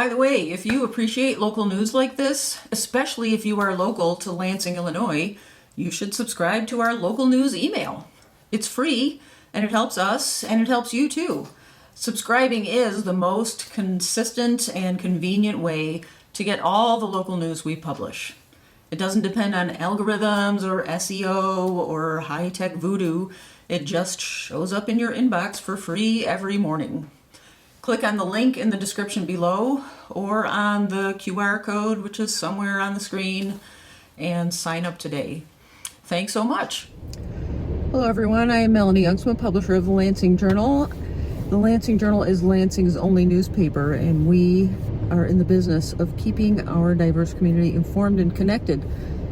By the way, if you appreciate local news like this, especially if you are local to Lansing, Illinois, you should subscribe to our local news email. It's free, and it helps us, and it helps you too. Subscribing is the most consistent and convenient way to get all the local news we publish. It doesn't depend on algorithms or SEO or high-tech voodoo. It just shows up in your inbox for free every morning. Click on the link in the description below or on the QR code, which is somewhere on the screen, and sign up today. Thanks so much. Hello everyone, I am Melanie Youngsma, publisher of the Lansing Journal. The Lansing Journal is Lansing's only newspaper, and we are in the business of keeping our diverse community informed and connected.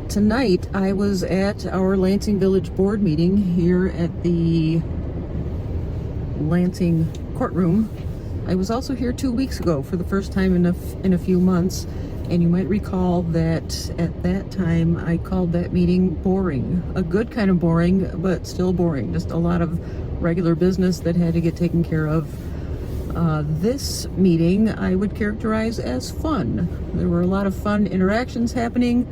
Tonight, I was at our Lansing Village Board meeting here at the Lansing courtroom. I was also here 2 weeks ago for the first time in a few months, and you might recall that at that time I called that meeting boring. A good kind of boring, but still boring. Just a lot of regular business that had to get taken care of. This meeting I would characterize as fun. There were a lot of fun interactions happening.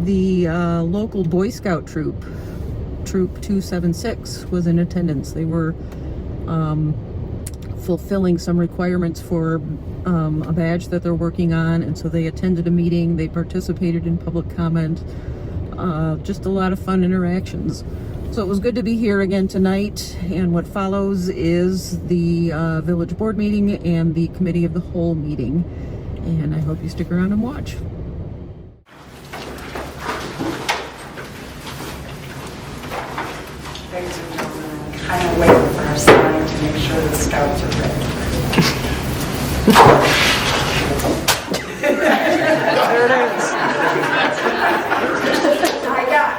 The local Boy Scout troop 276, was in attendance. They were fulfilling some requirements for a badge that they're working on, and so they attended a meeting. They participated in public comment. Just a lot of fun interactions. So it was good to be here again tonight, and what follows is the village board meeting and the committee of the whole meeting, and I hope you stick around and watch. Ladies and gentlemen, I'm kind of waiting for our sign to make sure the scouts are ready. There it is. I got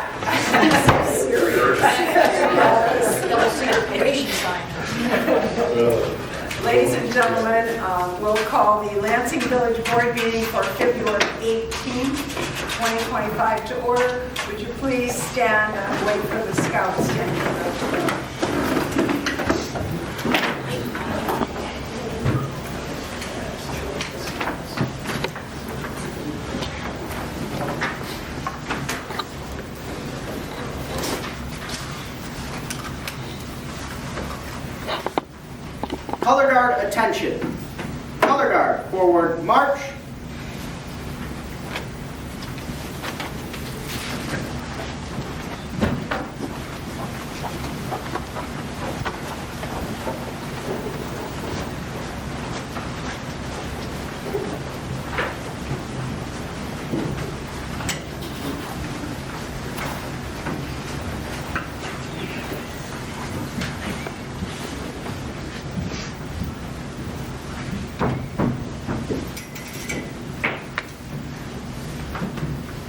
it. Ladies and gentlemen, we'll call the Lansing Village Board meeting for February 18th, 2025 to order. Would you please stand and wait for the scouts to enter? Color guard, attention. Color guard, forward march.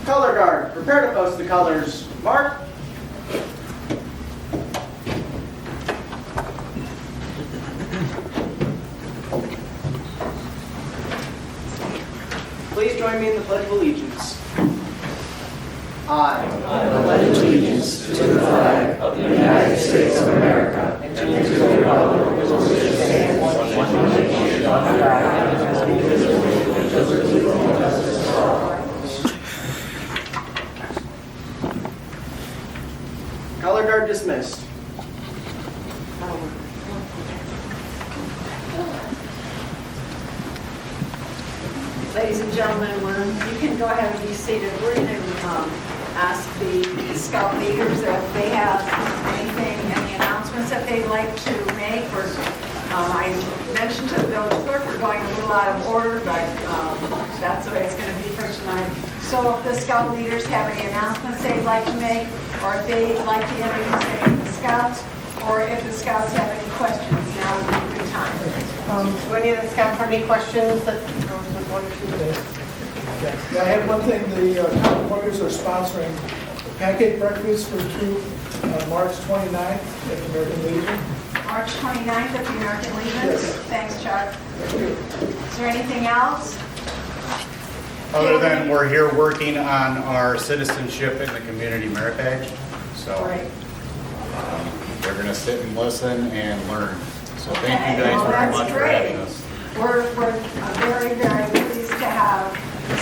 Color guard, prepare to post the colors. Mark. Please join me in the Pledge of Allegiance. I pledge allegiance to the flag of the United States of America and to the republic for which it stands, one nation, under God, indivisible, with liberty and justice for all. Color guard dismissed. Ladies and gentlemen, you can go ahead and be seated. We're going to ask the scout leaders if they have any announcements that they'd like to make. Or I mentioned to the village clerk we're going a little out of order, but that's the way it's going to be for tonight. So if the scout leaders have any announcements they'd like to make, or if they'd like to introduce any of the scouts, or if the scouts have any questions, now would be a good time. Do any of the scouts have any questions that want to do? Yeah, I have one thing. The town employers are sponsoring a pancake breakfast for troop March 29th at the American Legion. March 29th at the American Legion? Yes. Thanks, Chuck. Thank you. Is there anything else? Other than we're here working on our citizenship in the community merit badge. So Great. we're going to sit and listen and learn. So thank Okay, you guys well, very that's much for great. having us. We're very, very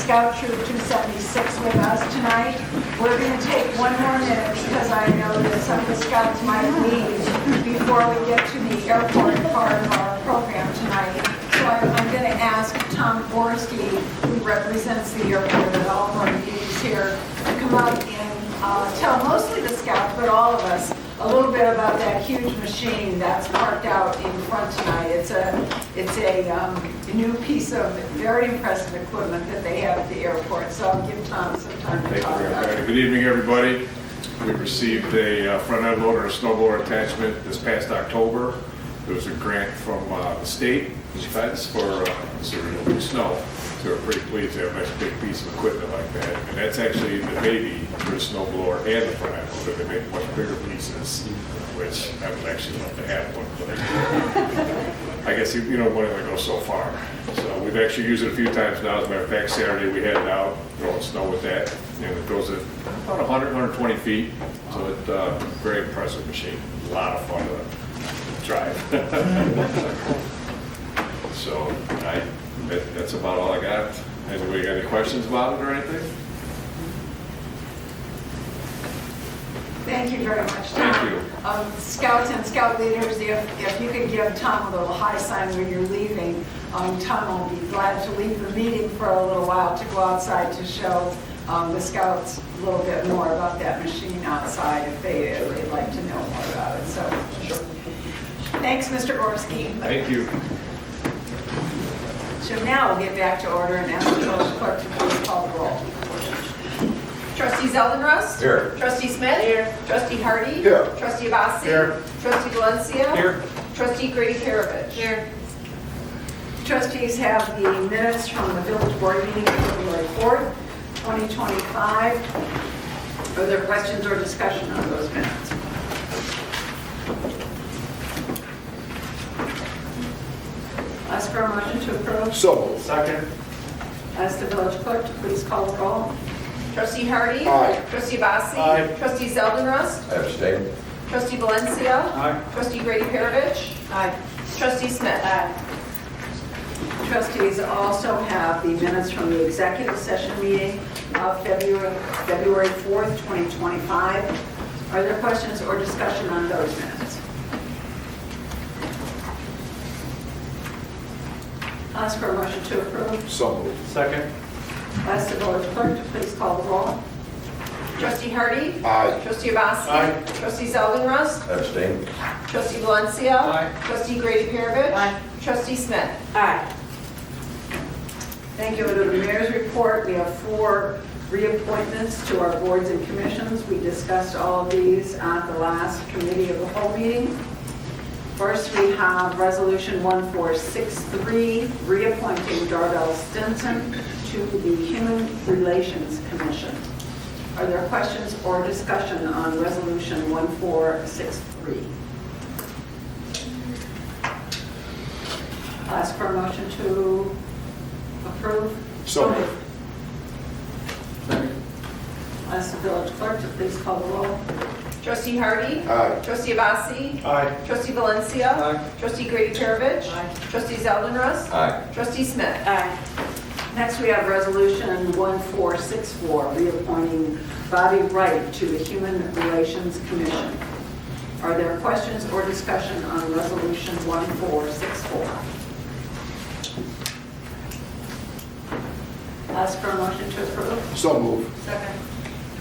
Scout Troop 276 with us tonight. We're going to take one more minute because I know that some of the scouts might leave before we get to the airport part of our program tonight. So I'm going to ask Tom Gorski, who represents the airport at all of our meetings here, to come up and tell mostly the scouts, but all of us, a little bit about that huge machine that's parked out in front tonight. It's a new piece of very impressive equipment that they have at the airport. So I'll give Tom some time to Thank talk you. about it. Good evening, everybody. We received a front end loader and snowblower attachment this past October. There was a grant from the state defense for removing snow. So we're pretty pleased to have a nice big piece of equipment like that. And that's actually the baby for the snowblower and the front end loader. They make much bigger pieces, which I would actually love to have one. But I guess you don't want to go so far. So we've actually used it a few times now. As a matter of fact, Saturday we had it out throwing snow with that. And it goes at about 100, 120 feet. So it's a very impressive machine. A lot of fun to drive. So that's about all I got. Anybody got any questions about it or anything? Thank you very much, Tom. Thank you. Scouts and scout leaders, if you could give Tom a little high sign when you're leaving, Tom will be glad to leave the meeting for a little while to go outside to show the scouts a little bit more about that machine outside if they'd like to know more about it. So, thanks, Mr. Gorski. Thank you. So now we'll get back to order and ask the village clerk to please call the roll. Trustee Zeldenrust? Here. Trustee Smith? Here. Trustee Hardy? Here. Trustee Abbasy? Here. Trustee Valencia? Here. Trustee Grady-Perovich? Here. Trustees have the minutes from the village board meeting of February 4th, 2025. Are there questions or discussion on those minutes? Ask for a motion to approve. So. Second. Ask the village clerk to please call the roll. Trustee Hardy? Aye. Trustee Abbasy? Aye. Trustee Zeldenrust? Abstain. Trustee Valencia? Aye. Trustee Grady-Perovich? Aye. Trustee Smith? Aye. Trustees also have the minutes from the executive session meeting of February 4th, 2025. Are there questions or discussion on those minutes? Ask for a motion to approve. So moved. Second. Ask the village clerk to please call the roll. Trustee Hardy? Aye. Trustee Abbasy? Aye. Trustee Zeldenrust? Abstain. Trustee Valencia? Aye. Trustee Grady-Perovich? Aye. Trustee Smith? Aye. Thank you. To the mayor's report, we have 4 reappointments to our boards and commissions. We discussed all of these at the last committee of the whole meeting. First, we have Resolution 1463, reappointing Darrell Stinson to the Human Relations Commission. Are there questions or discussion on Resolution 1463? I'll ask for a motion to approve. So moved. Ask the village clerk to please call the roll. Trustee Hardy? Aye. Trustee Abbasy? Aye. Trustee Valencia? Aye. Trustee Grady-Perovich? Trustee Zeldenrust? Aye. Trustee Smith? Aye. Next, we have Resolution 1464, reappointing Bobby Wright to the Human Relations Commission. Are there questions or discussion on Resolution 1464? Ask for a motion to approve. So moved. Second.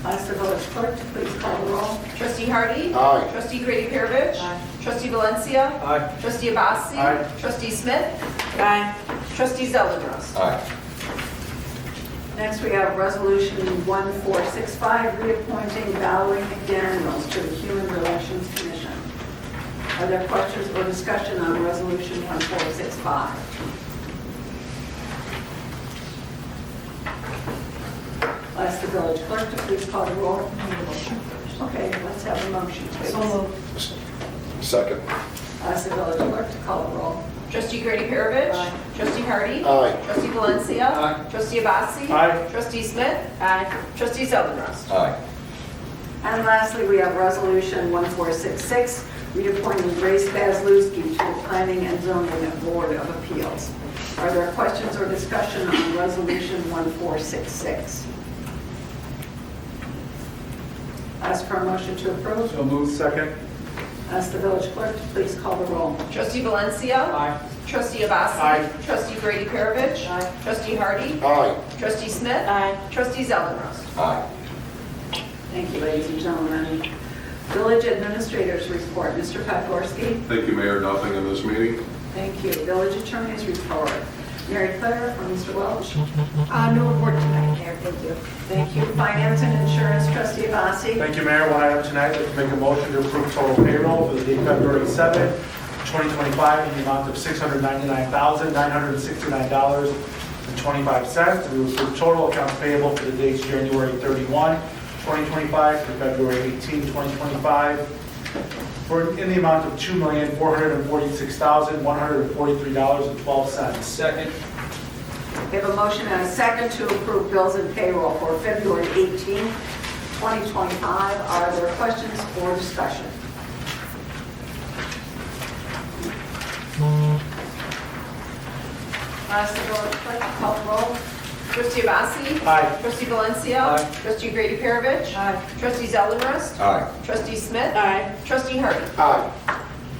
Ask the village clerk to please call the roll. Trustee Hardy? Aye. Trustee Grady-Perovich? Trustee Valencia? Aye. Trustee Abbasy? Aye. Trustee Smith? Aye. Trustee Zeldenrust? Aye. Next, we have Resolution 1465, reappointing Valerie McDaniels to the Human Relations Commission. Are there questions or discussion on Resolution 1465? Ask the village clerk to please call the roll. Okay, let's have a motion, please. Second. Ask the village clerk to call the roll. Trustee Grady-Perovich? Aye. Trustee Hardy? Aye. Trustee Valencia? Aye. Trustee Abbasy? Aye. Trustee Smith? Aye. Trustee Zeldenrust? Aye. And lastly, we have Resolution 1466, reappointing Grace Bazlewski to the Planning and Zoning Board of Appeals. Are there questions or discussion on Resolution 1466? Ask for a motion to approve. So moved. Second. Ask the village clerk to please call the roll. Trustee Valencia. Aye. Trustee Abbasy. Aye. Trustee Grady-Perovich. Aye. Trustee Hardy. Aye. Trustee Smith. Aye. Trustee Zeldenrust. Aye. Thank you, ladies and gentlemen. Village Administrator's Report. Mr. Podgorski. Thank you, Mayor. Nothing in this meeting. Thank you. Village Attorney's Report. Mary Claire or Mr. Welch. No report tonight, Mayor. Thank you. Thank you. Finance and Insurance, Trustee Abbasy. Thank you, Mayor. What I have tonight is to make a motion to approve total payroll for the date February 7th, 2025 in the amount of $699,969.25. We will approve total accounts payable for the dates January 31, 2025 to February 18, 2025 in the amount of $2,446,143.12. Second. We have a motion and a second to approve bills and payroll for February 18, 2025. Are there questions or discussion? Ask the village clerk to call the roll. Trustee Abbasy. Aye. Trustee Valencia. Aye. Trustee Grady-Perovich. Aye. Trustee Zeldenrust. Aye. Trustee Smith. Aye. Trustee Hardy. Aye.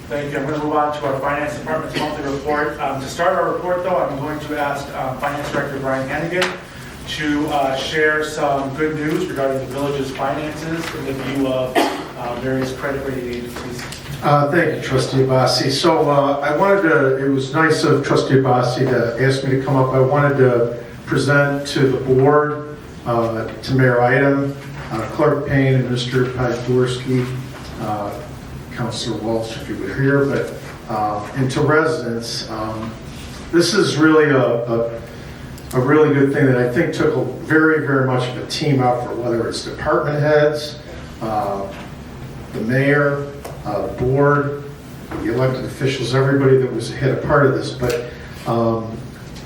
Thank you. I'm going to move on to our Finance Department's monthly report. To start our report, though, I'm going to ask Finance Director Director Hanigan to share some good news regarding the village's finances in the view of various credit rating agencies. Thank you, Trustee Abbasy. So I wanted to, it was nice of Trustee Abbasy to ask me to come up. I wanted to present to the board, to Mayor Eidam, Clerk Payne, and Mr. Podgorski, Councilor Walsh, if you were here, but and to residents, this is really a really good thing that I think took a very, very much of a team effort, whether it's department heads, the mayor, the board, the elected officials, everybody that was a part of this. But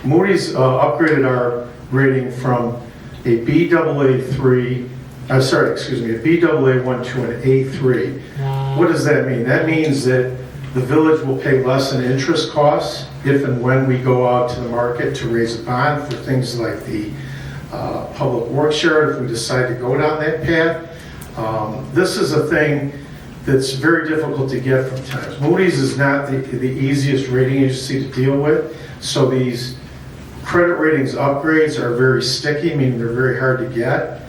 Moody's upgraded our rating from a Baa3, a Baa1 to an A3. What does that mean? That means that the village will pay less in interest costs if and when we go out to the market to raise a bond for things like the public works yard, if we decide to go down that path. This is a thing that's very difficult to get from times. Moody's is not the easiest rating agency to deal with, so these credit ratings upgrades are very sticky, meaning they're very hard to get.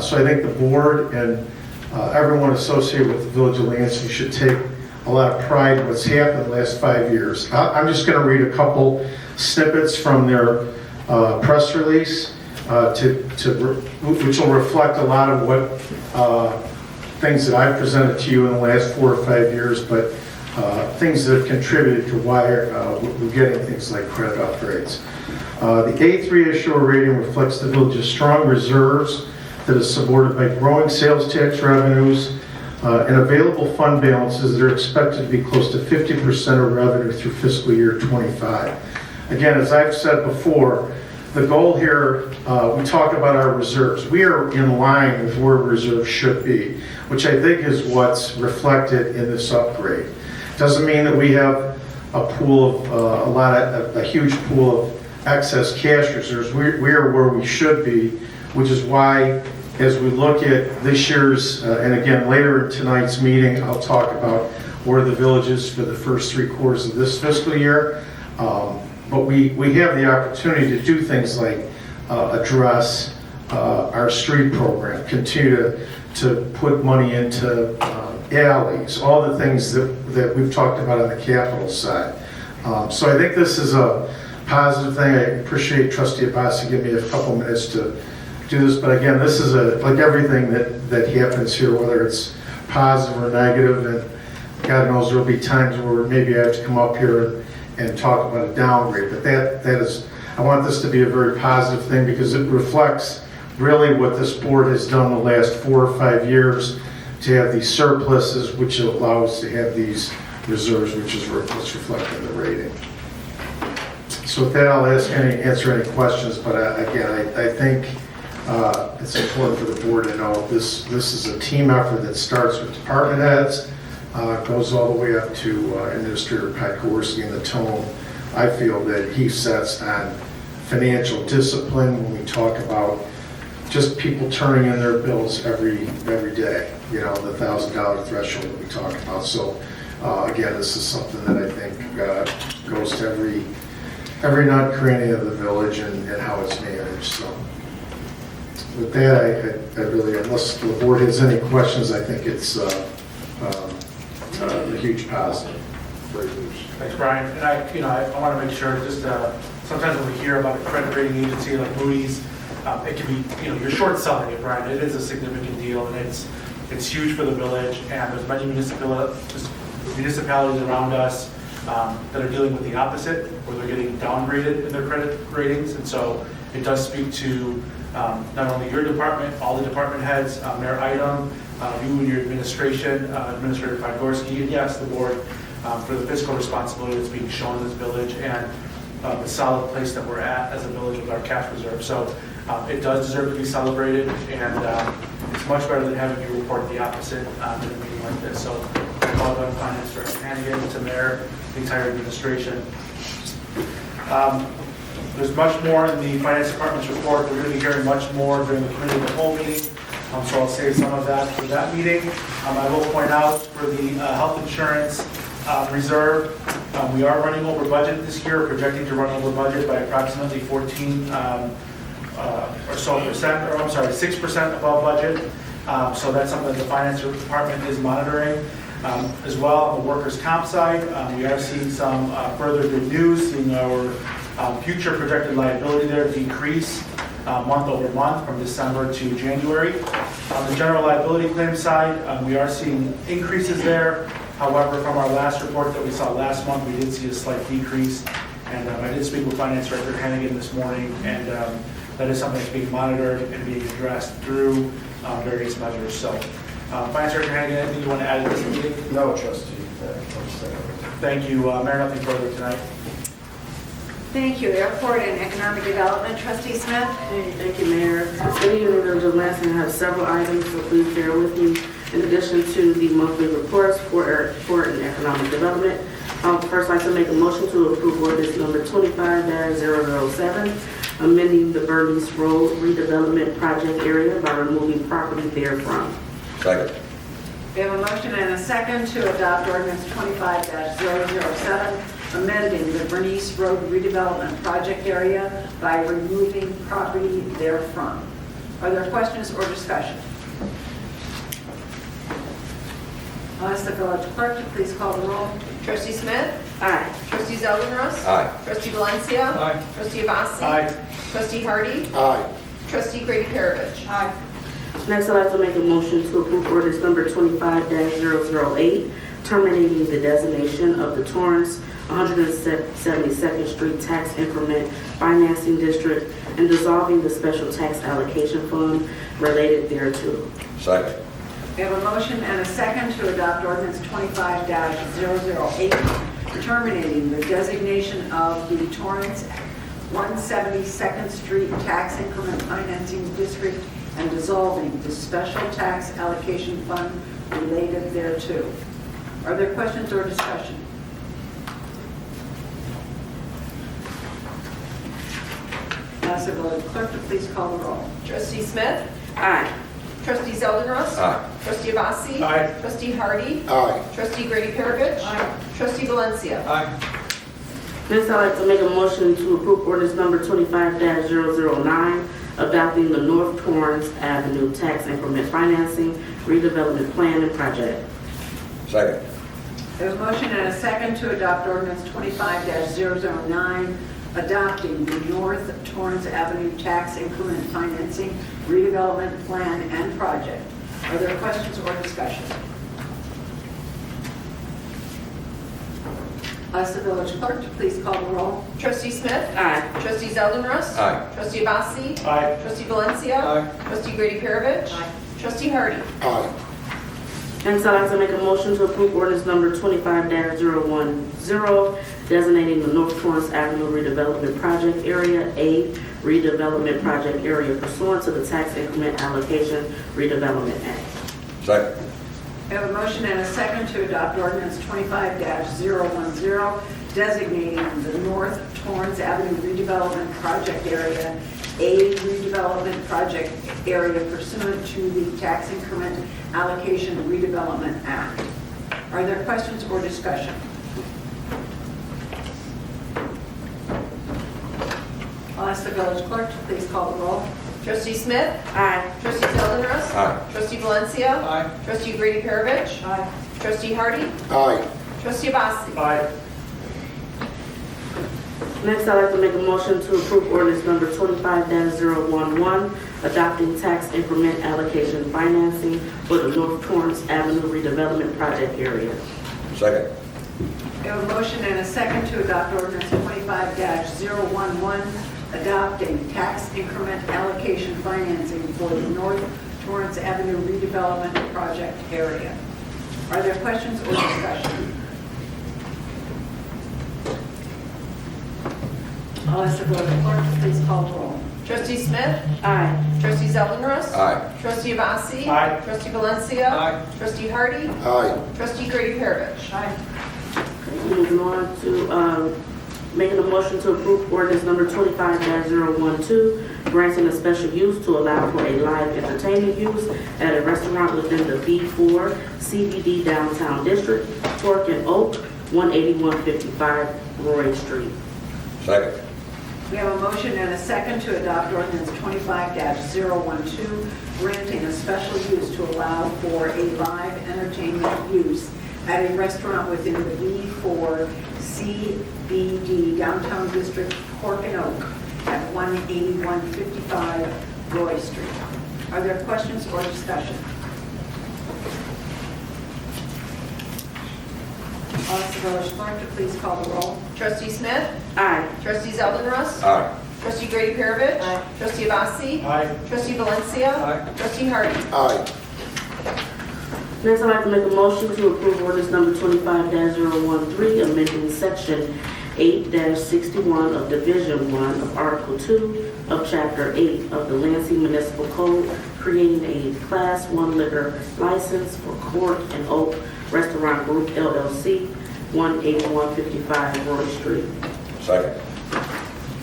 So I think the board and everyone associated with the Village of Lansing should take a lot of pride in what's happened the last 5 years. I'm just going to read a couple snippets from their press release, which will reflect a lot of what things that I've presented to you in the last 4 or 5 years, but things that have contributed to why we're getting things like credit upgrades. The A3 issuer rating reflects the village's strong reserves that is supported by growing sales tax revenues and available fund balances that are expected to be close to 50% of revenue through fiscal year 25. Again, as I've said before, the goal here, we talk about our reserves. We are in line with where reserves should be, which I think is what's reflected in this upgrade. Doesn't mean that we have a pool of a huge pool of excess cash reserves. We are where we should be, which is why, as we look at this year's, and again later in tonight's meeting, I'll talk about where the village is for the first 3 quarters of this fiscal year. But we have the opportunity to do things like address our street program, continue to put money into alleys, all the things that we've talked about on the capital side. So I think this is a positive thing. I appreciate Trustee Abbasy giving me a couple minutes to do this, but again, this is like everything that happens here, whether it's positive or negative, and God knows there'll be times where maybe I have to come up here and talk about a downgrade, but that is, I want this to be a very positive thing because it reflects really what this board has done the last 4 or 5 years to have these surpluses, which allow us to have these reserves, which is what's reflected in the rating. So with that, I'll answer any questions, but again, I think it's important for the board to know this is a team effort that starts with department heads, goes all the way up to Administrator Podgorski, and the tone I feel that he sets on financial discipline when we talk about just people turning in their bills every day, you know, the $1,000 threshold that we talk about. So again, this is something that I think goes to every nut cranny of the village and how it's managed. So with that, I really, unless the board has any questions, I think it's a huge positive. Thanks, Brian. And I want to make sure, just sometimes when we hear about a credit rating agency like Moody's, it can be, you're short selling it, Brian. It is a significant deal, and it's huge for the village. And there's many municipalities around us that are dealing with the opposite, where they're getting downgraded in their credit ratings. And so it does speak to not only your department, all the department heads, Mayor Eidam, you and your administration, Administrator Podgorski, and yes, the board, for the fiscal responsibility that's being shown in this village and the solid place that we're at as a village with our cash reserve. So it does deserve to be celebrated, and it's much better than having you report the opposite in a meeting like this. So I call on Finance Director Hanigan, to Mayor, the entire administration. There's much more in the Finance Department's report. We're going to be hearing much more during the committee of the whole meeting, so I'll save some of that for that meeting. I will point out for the health insurance reserve, we are running over budget this year, projecting to run over budget by approximately 14 or so percent, or I'm sorry, 6% above budget. So that's something that the Finance Department is monitoring. As well, on the workers' comp side, we are seeing some further good news, seeing our future projected liability there decrease month over month from December to January. On the general liability claim side, we are seeing increases there. However, from our last report that we saw last month, we did see a slight decrease. And I did speak with Finance Director Hanigan this morning, and that is something that's being monitored and being addressed through various measures. So, Finance Director Hanigan, anything you want to add to this meeting? No, Trustee. Thank you, Mayor. Nothing further tonight. Thank you. Airport and Economic Development, Trustee Smith. Thank you, Mayor. City and Village of Lansing have several items, so please bear with me. In addition to the monthly reports for Airport and Economic Development, first I'd like to make a motion to approve ordinance number 25-007, amending the Bernice Road redevelopment project area by removing property therefrom. Second. We have a motion and a second to adopt ordinance 25-007, amending the Bernice Road redevelopment project area by removing property therefrom. Are there questions or discussion? I'll ask the village clerk to please call the roll. Trustee Smith? Aye. Trustee Zeldenrust? Aye. Trustee Valencia? Aye. Trustee Abbasy? Aye. Trustee Hardy? Aye. Trustee Grady-Perovich? Aye. Next, I'd like to make a motion to approve ordinance number 25-008, terminating the designation of the Torrance 172nd Street Tax Increment Financing District and dissolving the special tax allocation fund related thereto. Second. We have a motion and a second to adopt ordinance 25-008, terminating the designation of the Torrance 172nd Street Tax Increment Financing District and dissolving the special tax allocation fund related thereto. Are there questions or discussion? Ask the village clerk to please call the roll. Trustee Smith? Aye. Trustee Zeldenrust? Aye. Trustee Abbasy? Aye. Trustee Hardy? Aye. Trustee Grady-Perovich? Aye. Trustee Valencia? Aye. Next, I'd like to make a motion to approve ordinance number 25-009, adopting the North Torrance Avenue Tax Increment Financing Redevelopment Plan and Project. Second. There's a motion and a second to adopt ordinance 25-009, adopting the North Torrance Avenue Tax Increment Financing Redevelopment Plan and Project. Are there questions or discussion? Ask the village clerk to please call the roll. Trustee Smith? Aye. Trustee Zeldenrust? Aye. Trustee Abbasy? Aye. Trustee Valencia? Aye. Trustee Grady-Perovich? Aye. Trustee Hardy? Aye. Next, I'd like to make a motion to approve ordinance number 25-010, designating the North Torrance Avenue Redevelopment Project Area A Redevelopment Project Area pursuant to the Tax Increment Allocation Redevelopment Act. Second. We have a motion and a second to adopt ordinance 25-010, designating the North Torrance Avenue redevelopment project area a redevelopment project area pursuant to the Tax Increment Allocation Redevelopment Act. Are there questions or discussion? I'll ask the village clerk to please call the roll. Trustee Smith? Aye. Trustee Zeldenrust? Aye. Trustee Valencia? Aye. Trustee Grady-Perovich? Aye. Trustee Hardy? Aye. Trustee Abbasy? Aye. Next, I'd like to make a motion to approve ordinance number 25-011, adopting tax increment allocation financing for the North Torrance Avenue redevelopment project area. Second. We have a motion and a second to adopt ordinance 25-011, adopting tax increment allocation financing for the North Torrance Avenue redevelopment project area. Are there questions or discussion? I'll ask the village clerk to please call the roll. Trustee Smith? Aye. Trustee Zeldenrust? Aye. Trustee Abbasy? Aye. Trustee Valencia? Aye. Trustee Hardy? Aye. Trustee Grady-Perovich? Aye. Moving on to making a motion to approve ordinance number 25-012, granting a special use to allow for a live entertainment use at a restaurant within the B4 CBD downtown district, Fork and Oak, 18155 Roy Street. Second. We have a motion and a second to adopt ordinance 25-012, granting a special use to allow for a live entertainment use at a restaurant within the B4 CBD Downtown District, Cork and Oak, at 18155 Roy Street. Are there questions or discussion? I'll ask the village clerk to please call the roll. Trustee Smith? Aye. Trustee Zeldenrust? Aye. Trustee Grady-Perovich? Aye. Trustee Abbasy? Aye. Trustee Valencia? Aye. Trustee Hardy? Aye. Next, I'd like to make a motion to approve ordinance number 25-013, amending section 8-61 of Division 1 of Article 2 of Chapter 8 of the Lansing Municipal Code, creating a Class 1 liquor license for Cork and Oak Restaurant Group LLC, 18155 Roy Street. Second.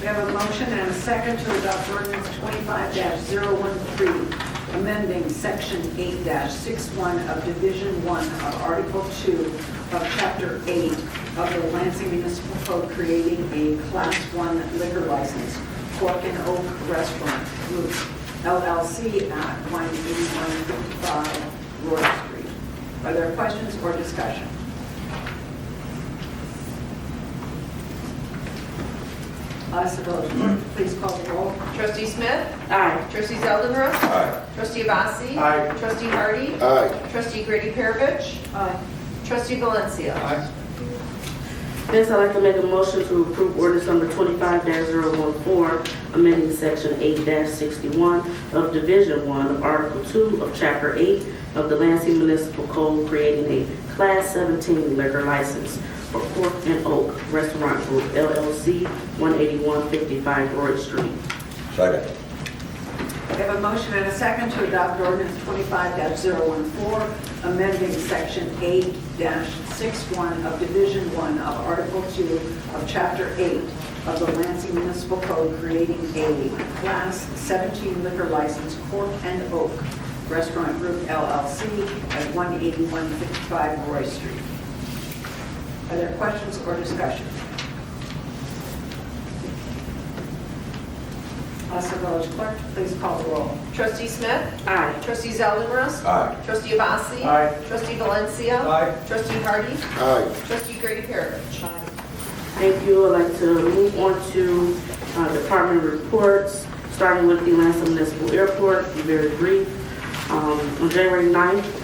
We have a motion and a second to adopt ordinance 25-013, amending section 8-61 of Division 1 of Article 2 of Chapter 8 of the Lansing Municipal Code, creating a Class 1 liquor license, Cork and Oak Restaurant Group LLC at 18155 Roy Street. Are there questions or discussion? I'll ask the village clerk to please call the roll. Trustee Smith? Aye. Trustee Zeldenrust? Aye. Trustee Abbasy? Aye. Trustee Hardy? Aye. Trustee Grady-Perovich? Aye. Trustee Valencia? Aye. Next, I'd like to make a motion to approve ordinance number 25-014, amending section 8-61 of Division 1 of Article 2 of Chapter 8 of the Lansing Municipal Code, creating a Class 17 liquor license for Cork and Oak Restaurant Group LLC, 18155 Roy Street. Second. We have a motion and a second to adopt ordinance 25-014, amending section 8-61 of Division 1 of Article 2 of Chapter 8 of the Lansing Municipal Code, creating a Class 17 liquor license, Cork and Oak Restaurant Group LLC at 18155 Roy Street. Are there questions or discussion? Ask the village clerk to please call the roll. Trustee Smith? Aye. Trustee Zeldenrust? Aye. Trustee Abbasy? Aye. Trustee Valencia? Aye. Trustee Hardy? Aye. Trustee Grady-Perovich? Thank you. I'd like to move on to department reports, starting with the Lansing Municipal Airport. Be very brief. On January 9th,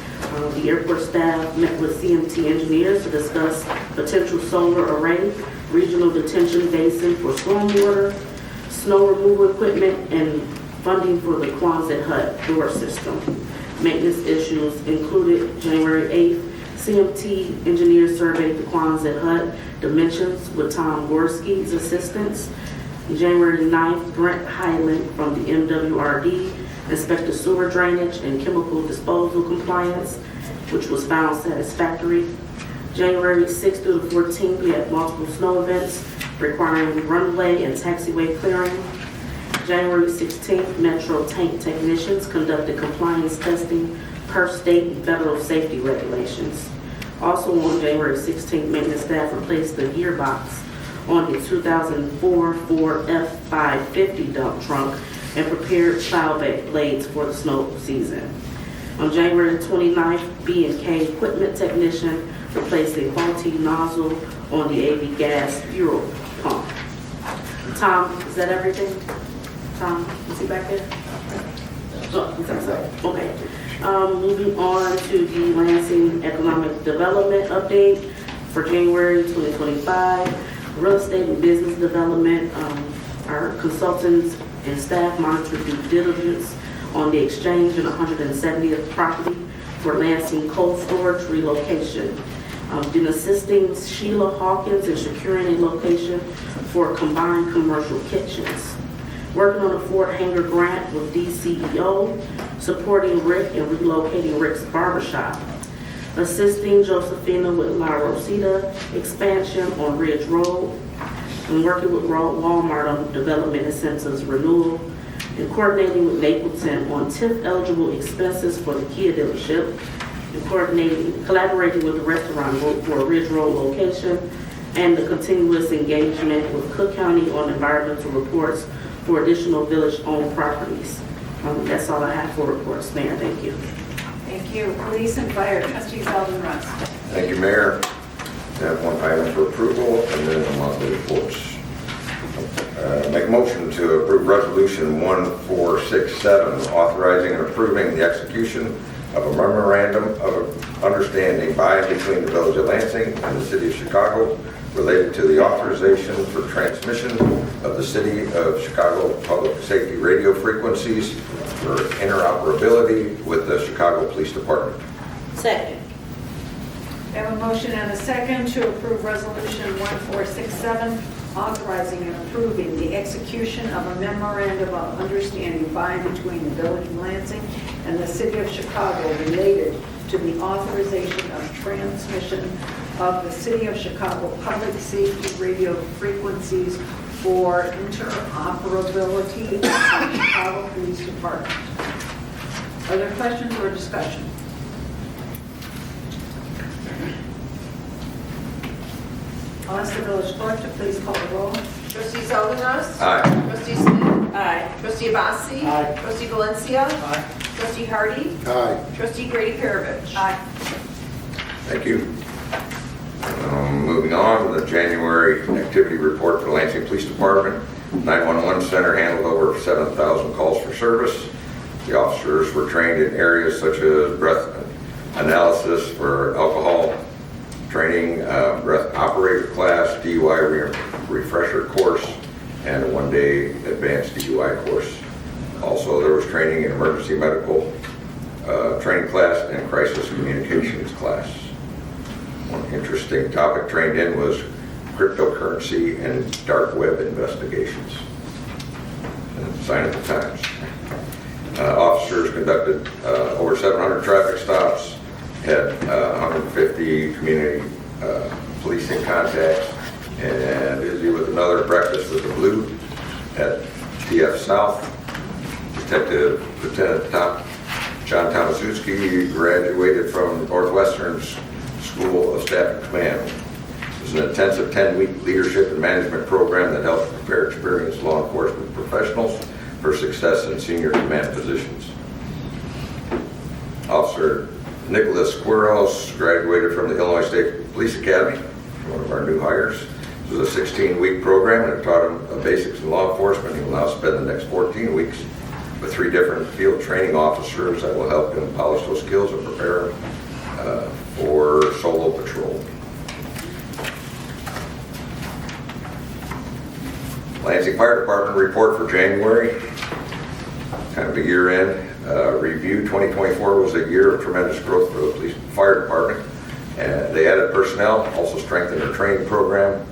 the airport staff met with CMT engineers to discuss potential solar array, regional detention basin for stormwater, snow removal equipment, and funding for the Quonset hut door system. Maintenance issues included January 8th, CMT engineers surveyed the Quonset hut dimensions with Tom Gorski's assistance. January 9th, Brent Highland from the MWRD inspected sewer drainage and chemical disposal compliance, which was found satisfactory. January 6th through the 14th, we had multiple snow events requiring runway and taxiway clearing. January 16th, Metro tank technicians conducted compliance testing per state and federal safety regulations. Also on January 16th, maintenance staff replaced the gearbox on the 2004 Ford F550 dump trunk and prepared plow blades for the snow season. On January 29th, B&K equipment technician replaced a faulty nozzle on the AV gas fuel pump. Tom, is that everything? Tom, is he back there? Oh, is that so? Okay. Moving on to the Lansing Economic Development Update for January 2025. Real estate and business development, our consultants and staff monitor due diligence on the exchange and 170th property for Lansing cold storage relocation. Been assisting Sheila Hawkins in securing a location for combined commercial kitchens. Working on a Fort Hanger grant with DCEO, supporting Rick and relocating Rick's barbershop. Assisting Josephina with La Rosita expansion on Ridge Road, and working with Walmart on development incentives renewal, and coordinating with Napleton on TIF eligible expenses for the Kia dealership, and collaborating with the restaurant group for a Ridge Road location, and the continuous engagement with Cook County on environmental reports for additional village-owned properties. That's all I have for reports, Mayor. Thank you. Thank you. Police and Fire, Trustee Zeldenrust. Thank you, Mayor. I have one item for approval and then the monthly reports. Make a motion to approve Resolution 1467, authorizing and approving the execution of a Memorandum of Understanding by and between the Village of Lansing and the City of Chicago related to the authorization for transmission of the City of Chicago public safety radio frequencies for interoperability with the Chicago Police Department. Second. We have a motion and a second to approve Resolution 1467, authorizing and approving the execution of a Memorandum of Understanding by and between the Village of Lansing and the City of Chicago related to the authorization of transmission of the City of Chicago public safety radio frequencies for interoperability with the Chicago Police Department. Are there questions or discussion? I'll ask the village clerk to please call the roll. Trustee Zeldenrust. Aye. Trustee Smith. Aye. Trustee Abbasy. Aye. Trustee Valencia. Aye. Trustee Hardy. Aye. Trustee Grady-Perovich. Aye. Thank you. Moving on, the January activity report for the Lansing Police Department. 911 Center handled over 7,000 calls for service. The officers were trained in areas such as breath analysis for alcohol training, breath operator class, DUI refresher course, and a one-day advanced DUI course. Also, there was training in emergency medical training class and crisis communications class. One interesting topic trained in was cryptocurrency and dark web investigations. And sign of the times. Officers conducted over 700 traffic stops, had 150 community policing contacts, and busy with another breakfast with the Blue at TF South. Detective Lieutenant John Tomaszewski graduated from Northwestern's School of Staff and Command. It was an intensive 10-week leadership and management program that helped prepare experienced law enforcement professionals for success in senior command positions. Officer Nicholas Quiros graduated from the Illinois State Police Academy, one of our new hires. This was a 16-week program and it taught him the basics in law enforcement. He will now spend the next 14 weeks with 3 different field training officers that will help him polish those skills and prepare him for solo patrol. Lansing Fire Department report for January, kind of a year-end review. 2024 was a year of tremendous growth for the police fire department. And they added personnel, also strengthened their training program.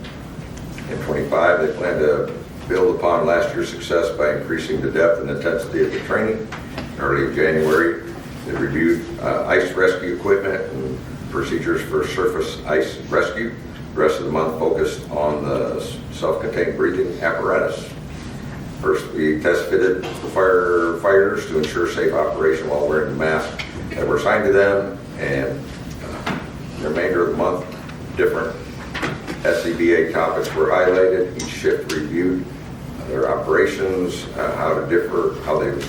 In 25, they plan to build upon last year's success by increasing the depth and intensity of the training. In early January, they reviewed ice rescue equipment and procedures for surface ice rescue. The rest of the month focused on the self-contained breathing apparatus. First, we test fitted firefighters to ensure safe operation while wearing the masks that were assigned to them, and the remainder of the month, different SCBA topics were highlighted. Each shift reviewed their operations, how they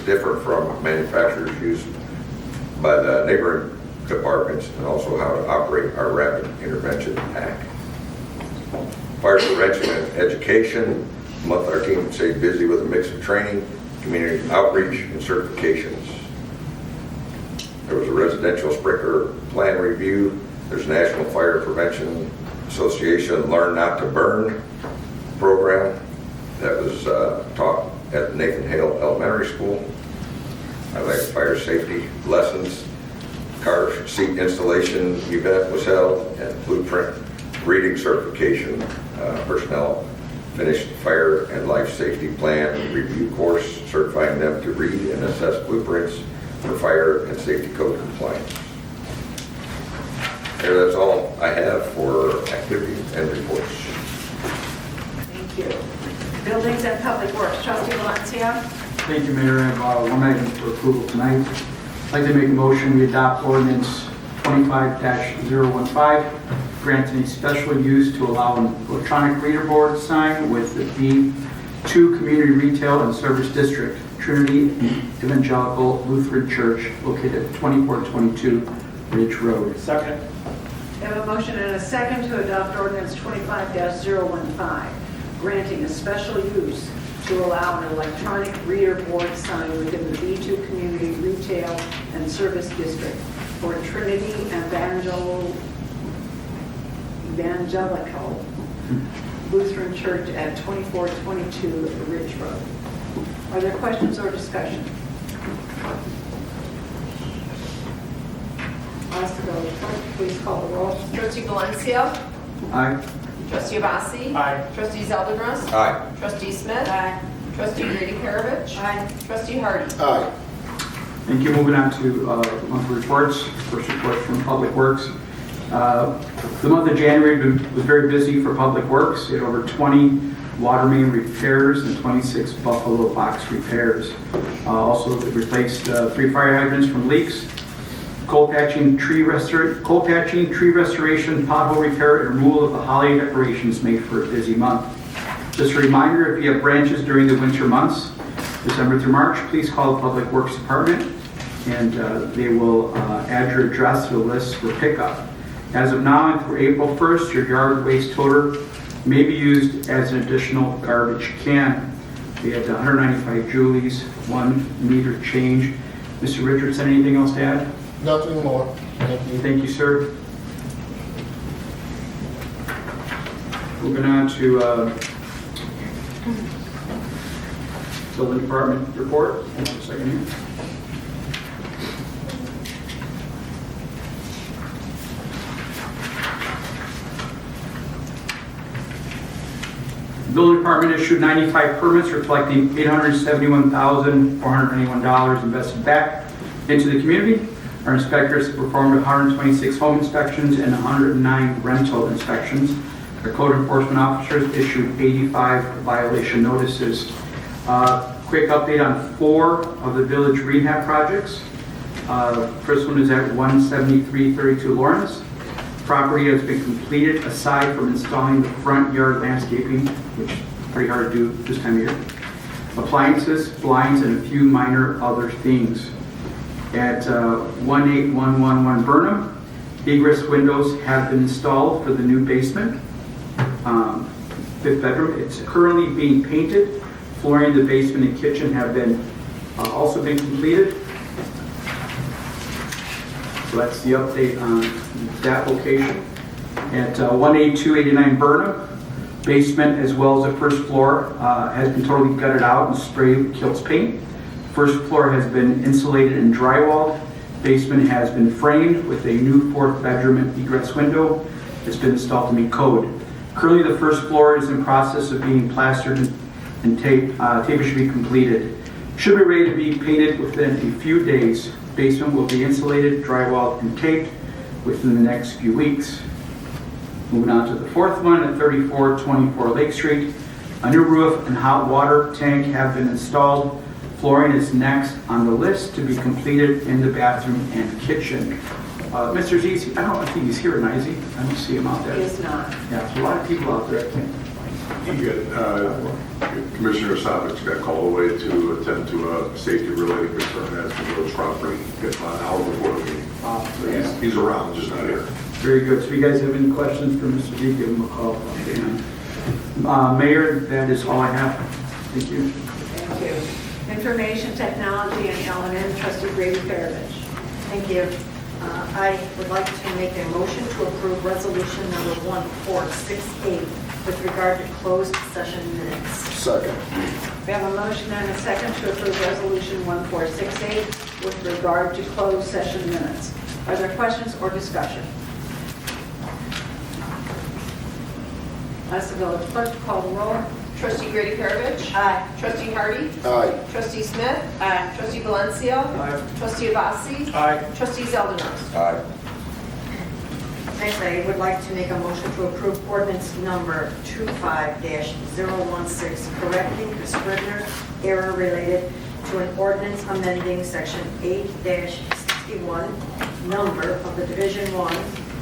differ from manufacturers used by the neighboring departments, and also how to operate our rapid intervention pack. Fire prevention and education. Month our team stayed busy with a mix of training, community outreach, and certifications. There was a residential sprinkler plan review. There's National Fire Prevention Association Learn Not to Burn program that was taught at Nathan Hale Elementary School. I like fire safety lessons. Car seat installation event was held, and blueprint reading certification. Personnel finished fire and life safety plan review course, certifying them to read and assess blueprints for fire and safety code compliance. There, that's all I have for activities and reports. Thank you. Buildings and Public Works, Trustee Valencia. Thank you, Mayor. I have one item for approval tonight. I'd like to make a motion we adopt ordinance 25-015, granting special use to allow an electronic reader board sign with the B2 Community Retail and Service District, Trinity Evangelical Lutheran Church, located at 2422 Ridge Road. Second. We have a motion and a second to adopt ordinance 25-015, granting a special use to allow an electronic reader board sign within the B2 Community Retail and Service District for Trinity Evangelical Lutheran Church at 2422 Ridge Road. Are there questions or discussion? I'll ask the village clerk, please call the roll. Trustee Valencia. Aye. Trustee Abbasy. Aye. Trustee Zeldenrust. Aye. Trustee Smith. Aye. Trustee Grady-Perovich. Aye. Trustee Hardy. Aye. Thank you. Moving on to monthly reports. First report from Public Works. The month of January was very busy for Public Works. We had over 20 water main repairs and 26 Buffalo box repairs. Also replaced 3 fire hydrants from leaks. Coal patching, tree restoration, pothole repair, and removal of the holiday decorations made for a busy month. Just a reminder, if you have branches during the winter months, December through March, please call the Public Works Department, and they will add your address to the list for pickup. As of now, and through April 1st, your yard waste toter may be used as an additional garbage can. We had 195 Julies, 1 meter change. Mr. Richardson, anything else to add? Nothing more. Thank you. Thank you, sir. Moving on to Building Department report. Hold on a second here. The Building Department issued 95 permits reflecting $871,491 invested back into the community. Our inspectors performed 126 home inspections and 109 rental inspections. Our code enforcement officers issued 85 violation notices. Quick update on 4 of the village rehab projects. First one is at 17332 Lawrence. Property has been completed aside from installing the front yard landscaping, which is pretty hard to do this time of year. Appliances, blinds, and a few minor other things. At 18111 Burnham, egress windows have been installed for the new basement, 5th bedroom. It's currently being painted. Flooring in the basement and kitchen have been also been completed. So that's the update on that location. At 18289 Burnham, basement as well as the first floor has been totally gutted out and sprayed with Kilt's paint. First floor has been insulated and drywalled. Basement has been framed with a new 4th bedroom and egress window. It's been installed to meet code. Currently, the first floor is in process of being plastered and tape. Tape should be completed. Should be ready to be painted within a few days. Basement will be insulated, drywalled, and taped. within the next few weeks. Moving on to the fourth one at 3424 Lake Street. A new roof and hot water tank have been installed. Flooring is next on the list to be completed in the bathroom and kitchen. Mr. Z, I think he's here tonight, is he? I don't see him out there. He is not. Yeah, there's a lot of people out there. I can't. Commissioner Savage got called away to attend to a safety-related concern at the village property an hour before the meeting. So he's around, just not here. Very good. So you guys have any questions for Mr. Z, give him a call. Mayor, that is all I have. Thank you. Thank you. Information Technology and L&M, Trustee Grady-Perovich. Thank you. I would like to make a motion to approve resolution number 1468 with regard to closed session minutes. Second. We have a motion and a second to approve Resolution 1468 with regard to closed session minutes. Are there questions or discussion? Ask the village clerk to call the roll. Trustee Grady-Perovich. Aye. Trustee Hardy. Aye. Trustee Smith. Aye. Trustee Valencia. Aye. Trustee Abbasy. Aye. Trustee Zeldenrust. Aye. Next, I would like to make a motion to approve ordinance number 25-016, correcting the Scrivener's error related to an ordinance amending section 8-61, number of the Division 1,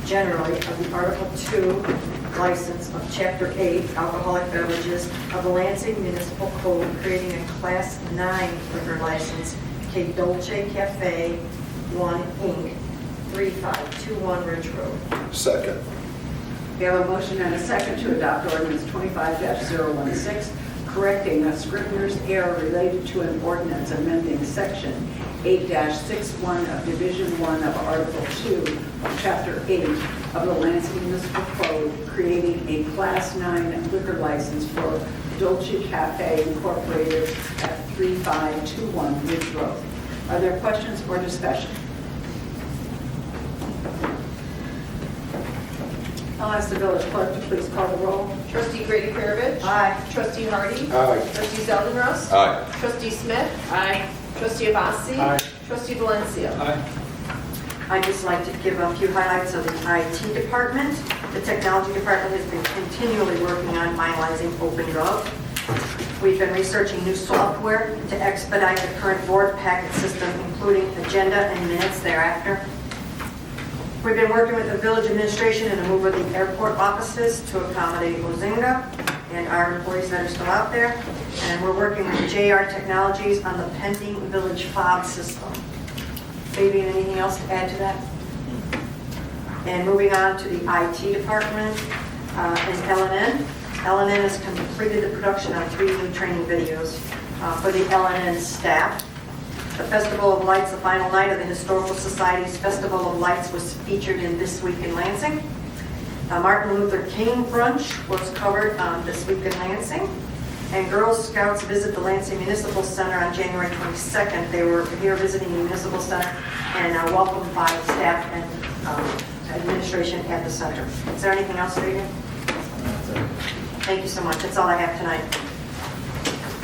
generally, of the Article 2 license of Chapter 8, alcoholic beverages of the Lansing Municipal Code, creating a Class 9 liquor license, K Dolce Cafe 1, Inc., 3521 Ridge Road. Second. We have a motion and a second to adopt ordinance 25-016, correcting a Scrivener's error related to an ordinance amending section 8-61 of Division 1 of Article 2 of Chapter 8 of the Lansing Municipal Code, creating a Class 9 liquor license for Dolce Cafe Incorporated at 3521 Ridge Road. Are there questions or discussion? I'll ask the village clerk to please call the roll. Trustee Grady-Perovich. Aye. Trustee Hardy. Aye. Trustee Zeldenrust. Aye. Trustee Smith. Aye. Trustee Abbasy. Aye. Trustee Valencia. Aye. I'd just like to give a few highlights of the IT department. The technology department has been continually working on finalizing OpenGov. We've been researching new software to expedite the current board packet system, including agenda and minutes thereafter. We've been working with the village administration in the move of the airport offices to accommodate Ozinga and our employees that are still out there. And we're working with JR Technologies on the pending village fob system. Maybe anything else to add to that? And moving on to the IT department and LNN. LNN has completed the production of 3 new training videos for the LNN staff. The Festival of Lights, the final night of the Historical Society's Festival of Lights, was featured in This Week in Lansing. Martin Luther King brunch was covered on This Week in Lansing. And Girl Scouts visit the Lansing Municipal Center on January 22nd. They were here visiting the Municipal Center and welcomed by staff and administration at the center. Is there anything else, Regan? Thank you so much. That's all I have tonight.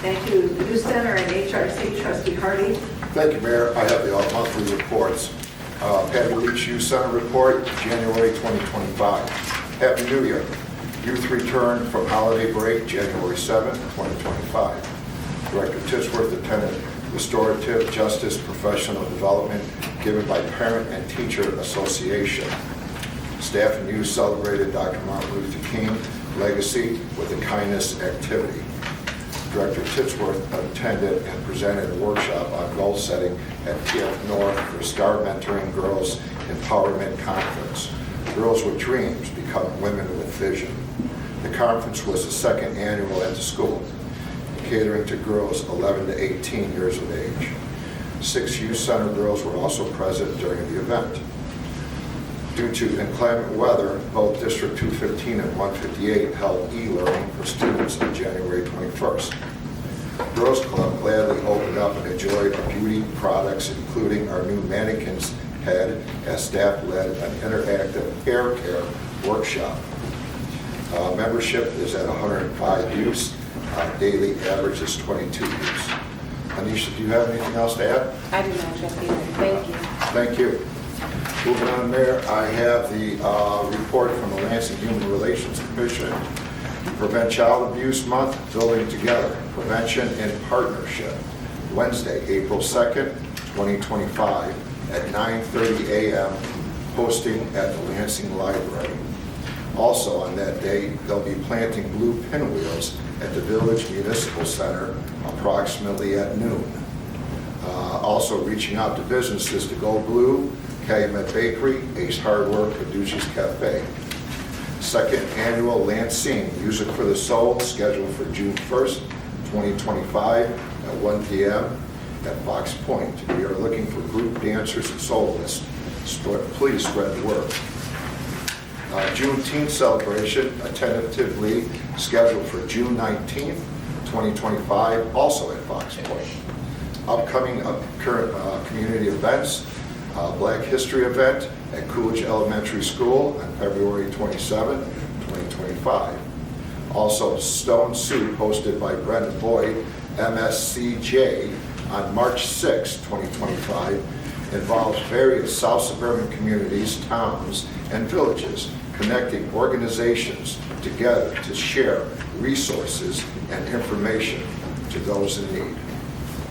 Thank you. The Youth Center and HRC, Trustee Hardy. Thank you, Mayor. I have the monthly reports. Happy Leach Youth Center report, January 2025. Happy New Year. Youth return from holiday break, January 7th, 2025. Director Titsworth attended Restorative Justice Professional Development given by Parent and Teacher Association. Staff and youth celebrated Dr. Martin Luther King legacy with a kindness activity. Director Titsworth attended and presented a workshop on goal setting at TF North for STAR Mentoring Girls Empowerment Conference. Girls with Dreams Become Women with Vision. The conference was the second annual at the school, catering to girls 11 to 18 years of age. 6 youth center girls were also present during the event. Due to inclement weather, both District 215 and 158 held e-learning for students on January 21st. Girls Club gladly opened up and enjoyed our beauty products, including our new mannequins head, as staff led an interactive hair care workshop. Membership is at 105 youths. Daily average is 22 youths. Anisha, do you have anything else to add? I do not, Trustee. Thank you. Thank you. Moving on, Mayor, I have the report from the Lansing Human Relations Commission. Prevent Child Abuse Month, Building Together, Prevention in Partnership, Wednesday, April 2nd, 2025, at 9:30 a.m., posting at the Lansing Library. Also on that day, they'll be planting blue pinwheels at the Village Municipal Center approximately at noon. Also reaching out to businesses to go blue, Calumet Bakery, Ace Hardware, Caduceus Cafe. Second annual Lansing Music for the Soul, scheduled for June 1st, 2025 at 1 p.m. at Fox Point. We are looking for group dancers and soloists. Please spread the word. Juneteenth celebration, tentatively scheduled for June 19th, 2025, also at Fox Point. Upcoming current community events, Black History event at Coolidge Elementary School on February 27, 2025. Also, Stone Soup hosted by Brendan Boyd, MSCJ, on March 6, 2025, involves various South suburban communities, towns, and villages, connecting organizations together to share resources and information to those in need.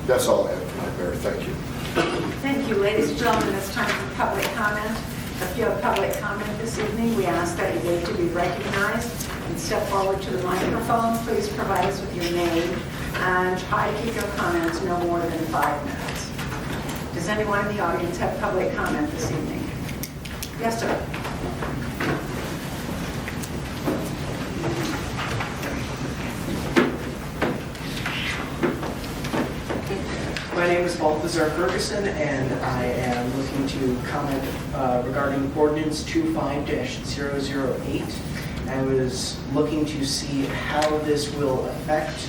That's all I have for my Mayor. Thank you. Thank you, ladies and gentlemen. It's time for public comment. If you have public comment this evening, we ask that you wait to be recognized and step forward to the microphone. Please provide us with your name and try to keep your comments no more than 5 minutes. Does anyone in the audience have public comment this evening? Yes, sir. My name is Balthazar Ferguson, and I am looking to comment regarding Ordinance 25-008. I was looking to see how this will affect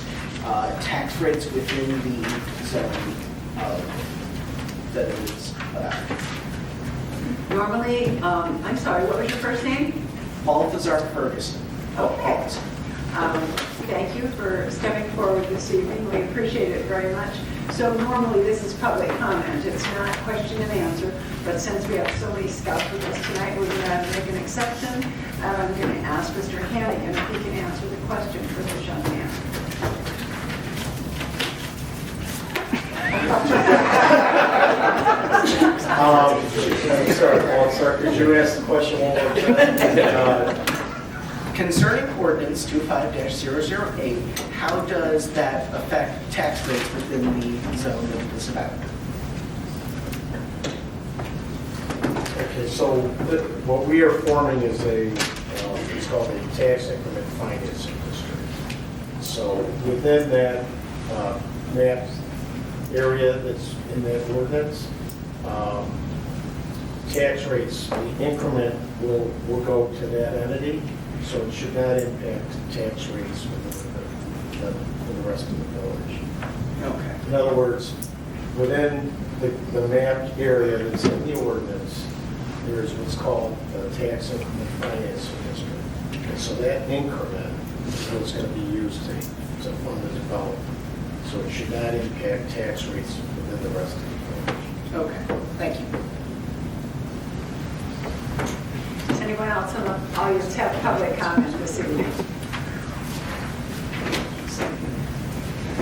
tax rates within the zone that it is about. Normally, I'm sorry, what was your first name? Balthazar Ferguson. Okay. Thank you for stepping forward this evening. We appreciate it very much. So normally this is public comment. It's not question and answer, but since we have so many scouts with us tonight, we're going to make an exception. And I'm going to ask Mr. Hanigan if he can answer the question for this young man. Sorry, could you ask the question one more time? Concerning Ordinance 25-008, how does that affect tax rates within the zone that it is about? Okay, so what we are forming is it's called a tax increment financing district. So within that map area that's in that ordinance, tax rates, the increment will go to that entity. So it should not impact tax rates for the rest of the village. Okay. In other words, within the mapped area that's in the ordinance, there's what's called the tax increment financing district. And so that increment is what's going to be used to fund the development. So it should not impact tax rates within the rest of the village. Okay, thank you. Does anyone else in the audience have public comment this evening?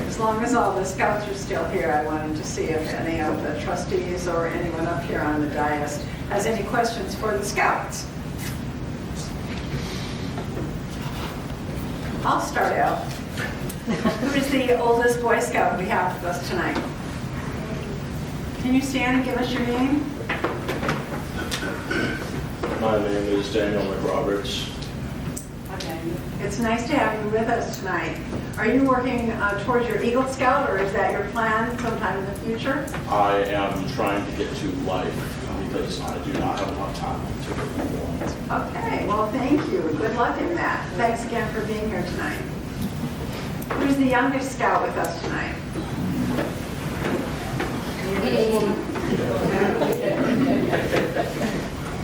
As long as all the scouts are still here, I wanted to see if any of the trustees or anyone up here on the dais has any questions for the scouts. I'll start out. Who is the oldest Boy Scout we have with us tonight? Can you stand and give us your name? My name is Daniel McRoberts. Okay. It's nice to have you with us tonight. Are you working towards your Eagle Scout, or is that your plan sometime in the future? I am trying to get to life because I do not have enough time to perform. Okay, well, thank you. Good luck in that. Thanks again for being here tonight. Who's the youngest scout with us tonight?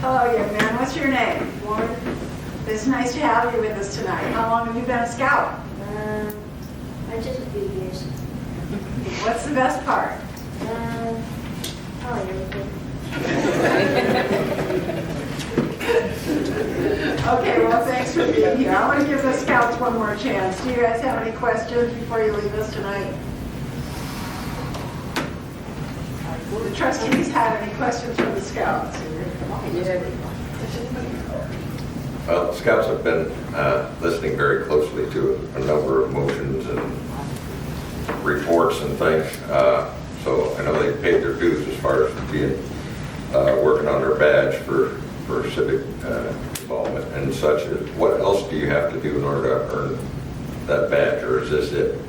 Oh, young man, what's your name? Warren. It's nice to have you with us tonight. How long have you been a scout? Just a few years. What's the best part? Probably everything. Okay, well, thanks for being here. I want to give the scouts one more chance. Do you guys have any questions before you leave us tonight? Will the trustees have any questions from the scouts? Well, the Scouts have been listening very closely to a number of motions and reports and things. So I know they paid their dues as far as being, working on their badge for civic involvement and such. What else do you have to do in order to earn that badge, or is this it?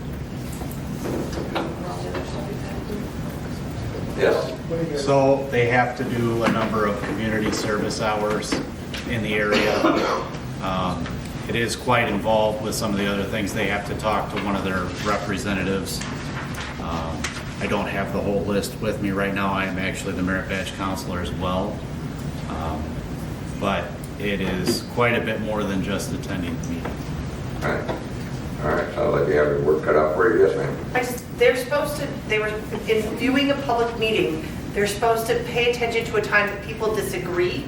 Yes? So they have to do a number of community service hours in the area. It is quite involved with some of the other things. They have to talk to one of their representatives. I don't have the whole list with me right now. I am actually the merit badge counselor as well. But it is quite a bit more than just attending the meeting. All right. All right. Sounds like you have your work cut out for you. Yes, ma'am. They're supposed to, they were, in viewing a public meeting, they're supposed to pay attention to a time that people disagree.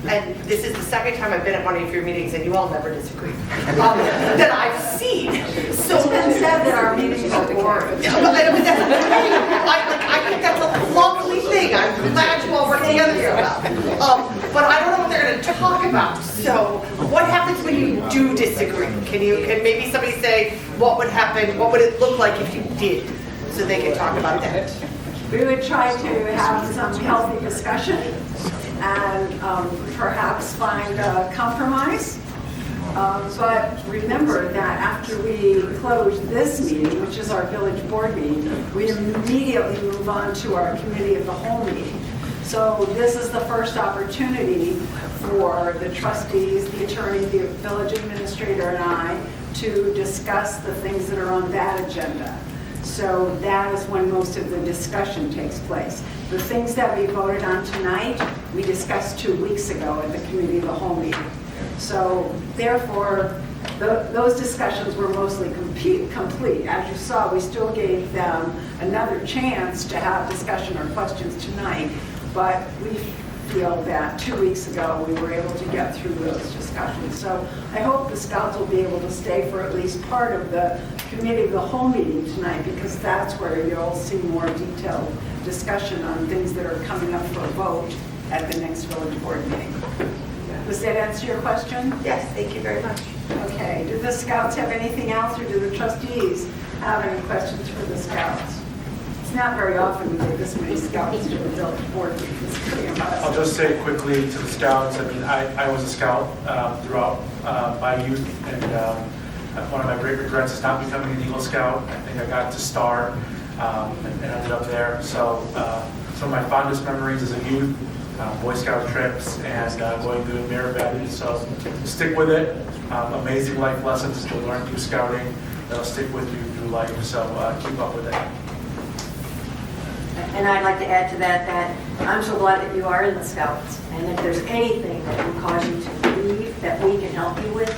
And this is the second time I've been at one of your meetings, and you all never disagree, that I've seen. So It's been said that our meetings are boring. Yeah, but that's great. I think that's a lovely thing. I'm glad you all work together so well. But I don't know what they're going to talk about. So what happens when you do disagree? Can maybe somebody say what would happen? What would it look like if you did? So they can talk about that. We would try to have some healthy discussion and perhaps find a compromise. But remember that after we close this meeting, which is our village board meeting, we immediately move on to our committee of the whole meeting. So this is the first opportunity for the trustees, the attorney, the village administrator, and I to discuss the things that are on that agenda. So that is when most of the discussion takes place. The things that we voted on tonight, we discussed 2 weeks ago at the committee of the whole meeting. So therefore, those discussions were mostly complete. As you saw, we still gave them another chance to have discussion or questions tonight, but we feel that 2 weeks ago we were able to get through those discussions. So I hope the Scouts will be able to stay for at least part of the committee of the whole meeting tonight, because that's where you'll see more detailed discussion on things that are coming up for a vote at the next village board meeting. Does that answer your question? Yes, thank you very much. Okay, do the Scouts have anything else, or do the trustees have any questions for the Scouts? It's not very often we get this many Scouts to a village board meeting. It's pretty impressive. I'll just say quickly to the Scouts, I mean, I was a Scout throughout my youth, and one of my great regrets is not becoming an Eagle Scout. I think I got to star and ended up there. So some of my fondest memories as a youth, Boy Scout trips, and going through merit badges. So stick with it. Amazing life lessons to learn through scouting that'll stick with you through life. So keep up with it. And I'd like to add to that that I'm so glad that you are in the Scouts. And if there's anything that would cause you to leave that we can help you with,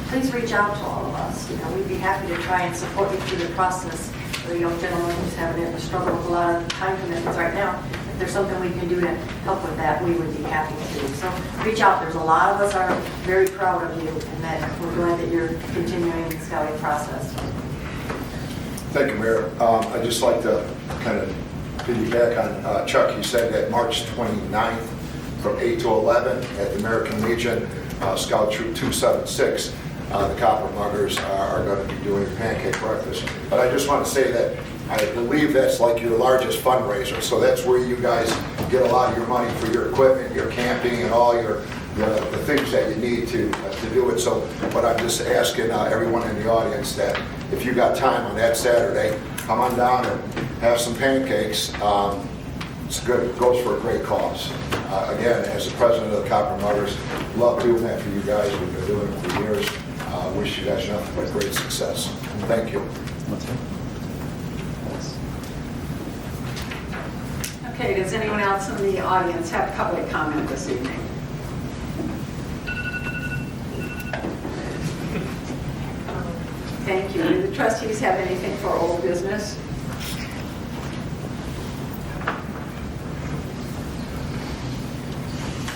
please reach out to all of us. You know, we'd be happy to try and support you through the process. The young gentleman who's having a struggle with a lot of time commitments right now, if there's something we can do to help with that, we would be happy to do. So reach out. There's a lot of us are very proud of you, and that we're glad that you're continuing the scouting process. Thank you, Mayor. I'd just like to kind of piggyback on Chuck. You said that March 29th from 8 to 11 at the American Legion, Scout Troop 276, the Copper Muggers are going to be doing pancake breakfast. But I just want to say that I believe that's like your largest fundraiser. So that's where you guys get a lot of your money for your equipment, your camping, and all the things that you need to do it. So, but I'm just asking everyone in the audience that if you got time on that Saturday, come on down and have some pancakes. It's good. It goes for a great cause. Again, as the president of the Copper Muggers, love doing that for you guys. We've been doing it for years. Wish you guys nothing but great success. Thank you. Okay, does anyone else in the audience have public comment this evening? Thank you. Do the trustees have anything for old business?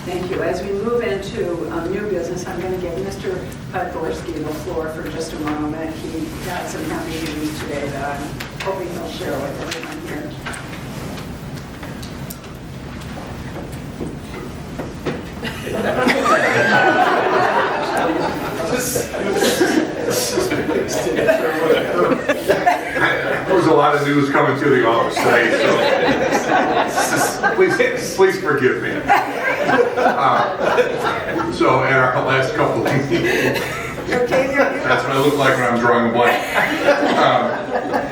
Thank you. As we move into new business, I'm going to give Mr. Podgorski the floor for just a moment. He got some happy news today that I'm hoping he'll share with everyone here. There was a lot of news coming to the office today, so please forgive me. So at our last couple of meetings, that's what I look like when I'm drawing a blank.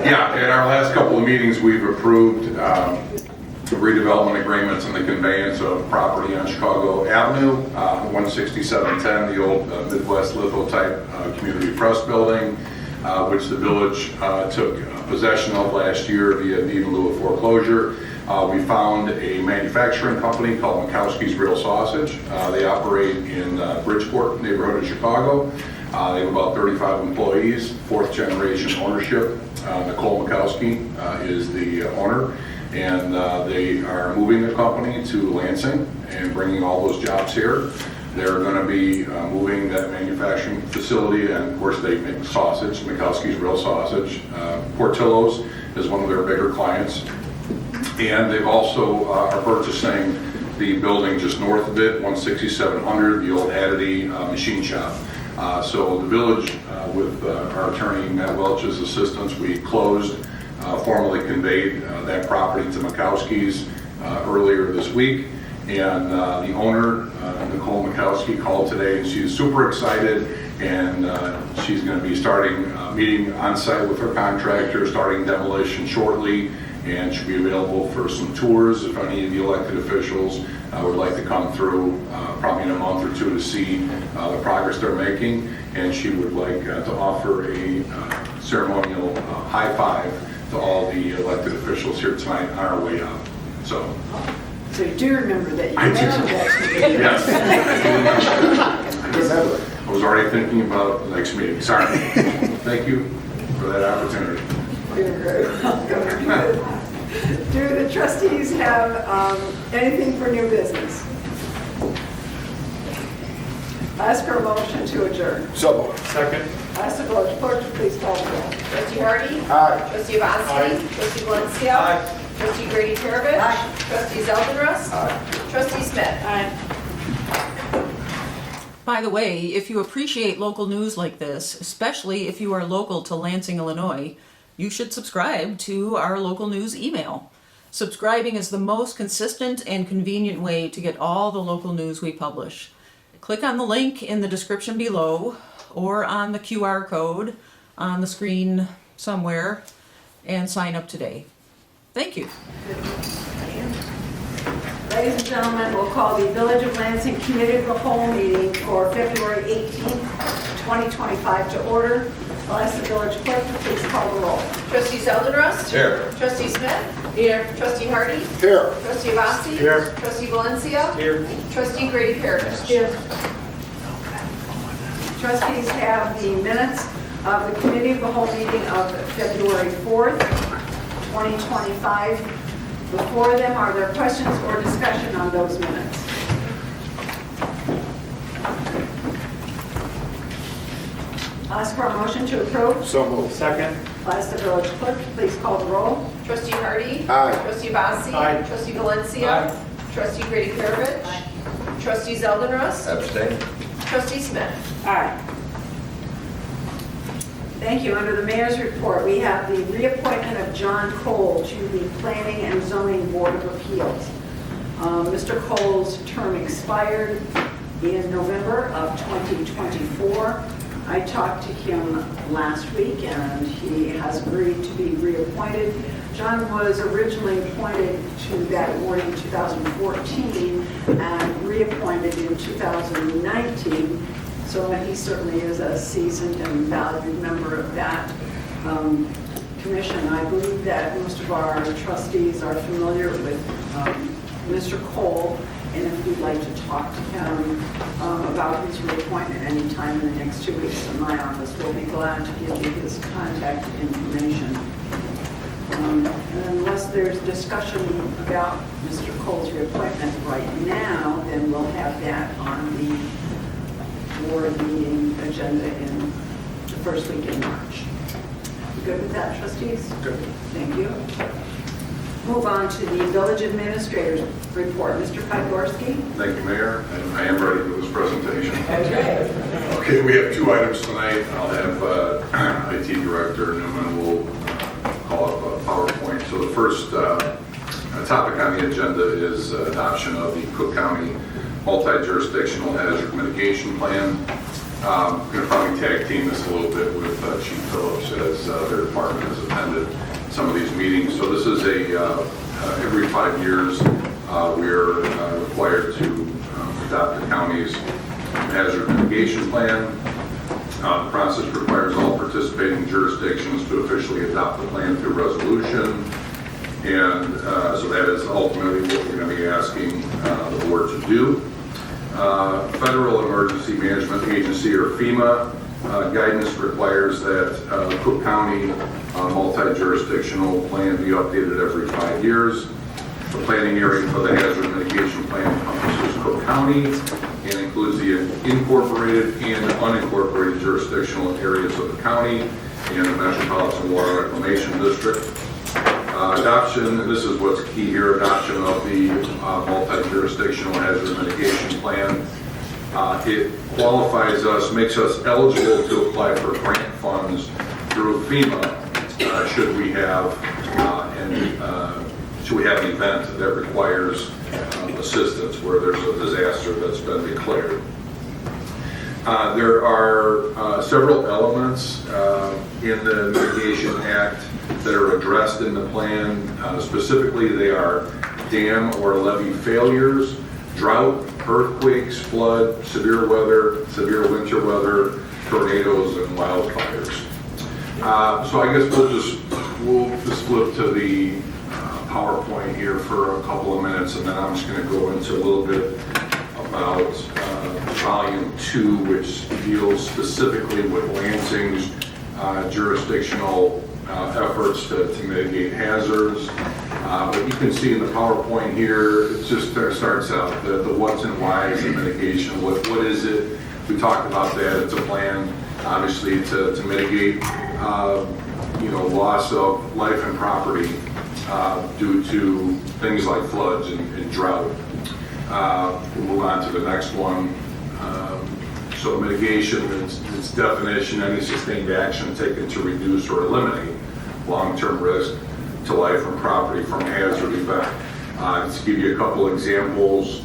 Yeah, at our last couple of meetings, we've approved the redevelopment agreements and the conveyance of property on Chicago Avenue, 16710, the old Midwest litho-type community press building, which the village took possession of last year via deed in lieu of foreclosure. We found a manufacturing company called Mikowski's Real Sausage. They operate in Bridgeport neighborhood of Chicago. They have about 35 employees, fourth generation ownership. Nicole Mikowski is the owner, and they are moving the company to Lansing and bringing all those jobs here. They're going to be moving that manufacturing facility, and of course they make sausage, Mikowski's Real Sausage. Portillo's is one of their bigger clients. And they've also are purchasing the building just north of it, 16700, the old Adity machine shop. So the village, with our attorney Matt Welch's assistance, we closed, formally conveyed that property to Mikowski's earlier this week. And the owner, Nicole Mikowski, called today, and she's super excited, and she's going to be starting meeting on site with her contractor, starting demolition shortly, and she'll be available for some tours if any of the elected officials would like to come through probably in a month or two to see the progress they're making. And she would like to offer a ceremonial high five to all the elected officials here tonight on our way out. So you do remember that you I do. mentioned that. Yes. I was already thinking about the next meeting. Sorry. Thank you for that opportunity. You're very welcome. Do the trustees have anything for new business? Ask for a motion to adjourn. So moved. Second. Ask the village clerk to please call the roll. Trustee Hardy? Aye. Trustee Abbasy? Aye. Trustee Valencia? Aye. Trustee Grady-Perovich? Aye. Trustee Zeldenrust? Trustee Smith? By the way, if you appreciate local news like this, especially if you are local to Lansing, Illinois, you should subscribe to our local news email. Subscribing is the most consistent and convenient way to get all the local news we publish. Click on the link in the description below or on the QR code on the screen somewhere and sign up today. Thank you. Ladies and gentlemen, we'll call the Village of Lansing Committee of the Whole meeting for February 18th, 2025 to order. I'll ask the village clerk to please call the roll. Trustee Zeldenrust? Here. Trustee Smith? Here. Trustee Hardy? Here. Trustee Abbasy? Here. Trustee Valencia? Here. Trustee Grady-Perovich? Here. Trustees have the minutes of the Committee of the Whole meeting of February 4th, 2025. Before them, are there questions or discussion on those minutes? Ask for a motion to approve. So moved. Second. Ask the village clerk to please call the roll. Trustee Hardy? Aye. Trustee Abbasy? Aye. Trustee Valencia? Aye. Trustee Grady-Perovich? Trustee Zeldenrust? Abstain. Trustee Smith? Aye. Thank you. Under the mayor's report, we have the reappointment of John Cole to the Planning and Zoning Board of Appeals. Mr. Cole's term expired in November of 2024. I talked to him last week and he has agreed to be reappointed. John was originally appointed to that board in 2014 and reappointed in 2019. So he certainly is a seasoned and valued member of that commission. I believe that most of our trustees are familiar with Mr. Cole, and if you'd like to talk to him about his reappointment anytime in the next 2 weeks in my office, we'll be glad to give you his contact information. Unless there's discussion about Mr. Cole's reappointment right now, then we'll have that on the board meeting agenda in the first week in March. You good with that, trustees? Good. Thank you. Move on to the village administrator's report. Mr. Podgorski? Thank you, Mayor, and I am ready for this presentation. Okay. Okay, we have 2 items tonight. I'll have IT Director Newman will call up a PowerPoint. So the first topic on the agenda is adoption of the Cook County Multi-Jurisdictional Hazard Mitigation Plan. I'm going to probably tag team this a little bit with Chief Phillips as their department has attended some of these meetings. So this is every 5 years we're required to adopt the county's hazard mitigation plan. The process requires all participating jurisdictions to officially adopt the plan through resolution. And so that is ultimately what we're going to be asking the board to do. Federal Emergency Management Agency, or FEMA, guidance requires that Cook County multi-jurisdictional plan be updated every 5 years. The planning area for the hazard mitigation plan encompasses Cook County and includes the incorporated and unincorporated jurisdictional areas of the county and the Metropolitan Water Reclamation District. Adoption, and this is what's key here, adoption of the multi-jurisdictional hazard mitigation plan. It qualifies us, makes us eligible to apply for grant funds through FEMA should we have an event that requires assistance where there's a disaster that's been declared. There are several elements in the Mitigation Act that are addressed in the plan. Specifically, they are dam or levee failures, drought, earthquakes, flood, severe weather, severe winter weather, tornadoes, and wildfires. So I guess we'll just flip to the PowerPoint here for a couple of minutes, and then I'm just going to go into a little bit about Volume 2, which deals specifically with Lansing's jurisdictional efforts to mitigate hazards. But you can see in the PowerPoint here, it just starts out the what's and whys of mitigation. What is it? We talked about that. It's a plan, obviously, to mitigate loss of life and property due to things like floods and drought. We'll move on to the next one. So mitigation, its definition, any sustained action taken to reduce or eliminate long-term risk to life and property from a hazard event. Just to give you a couple examples,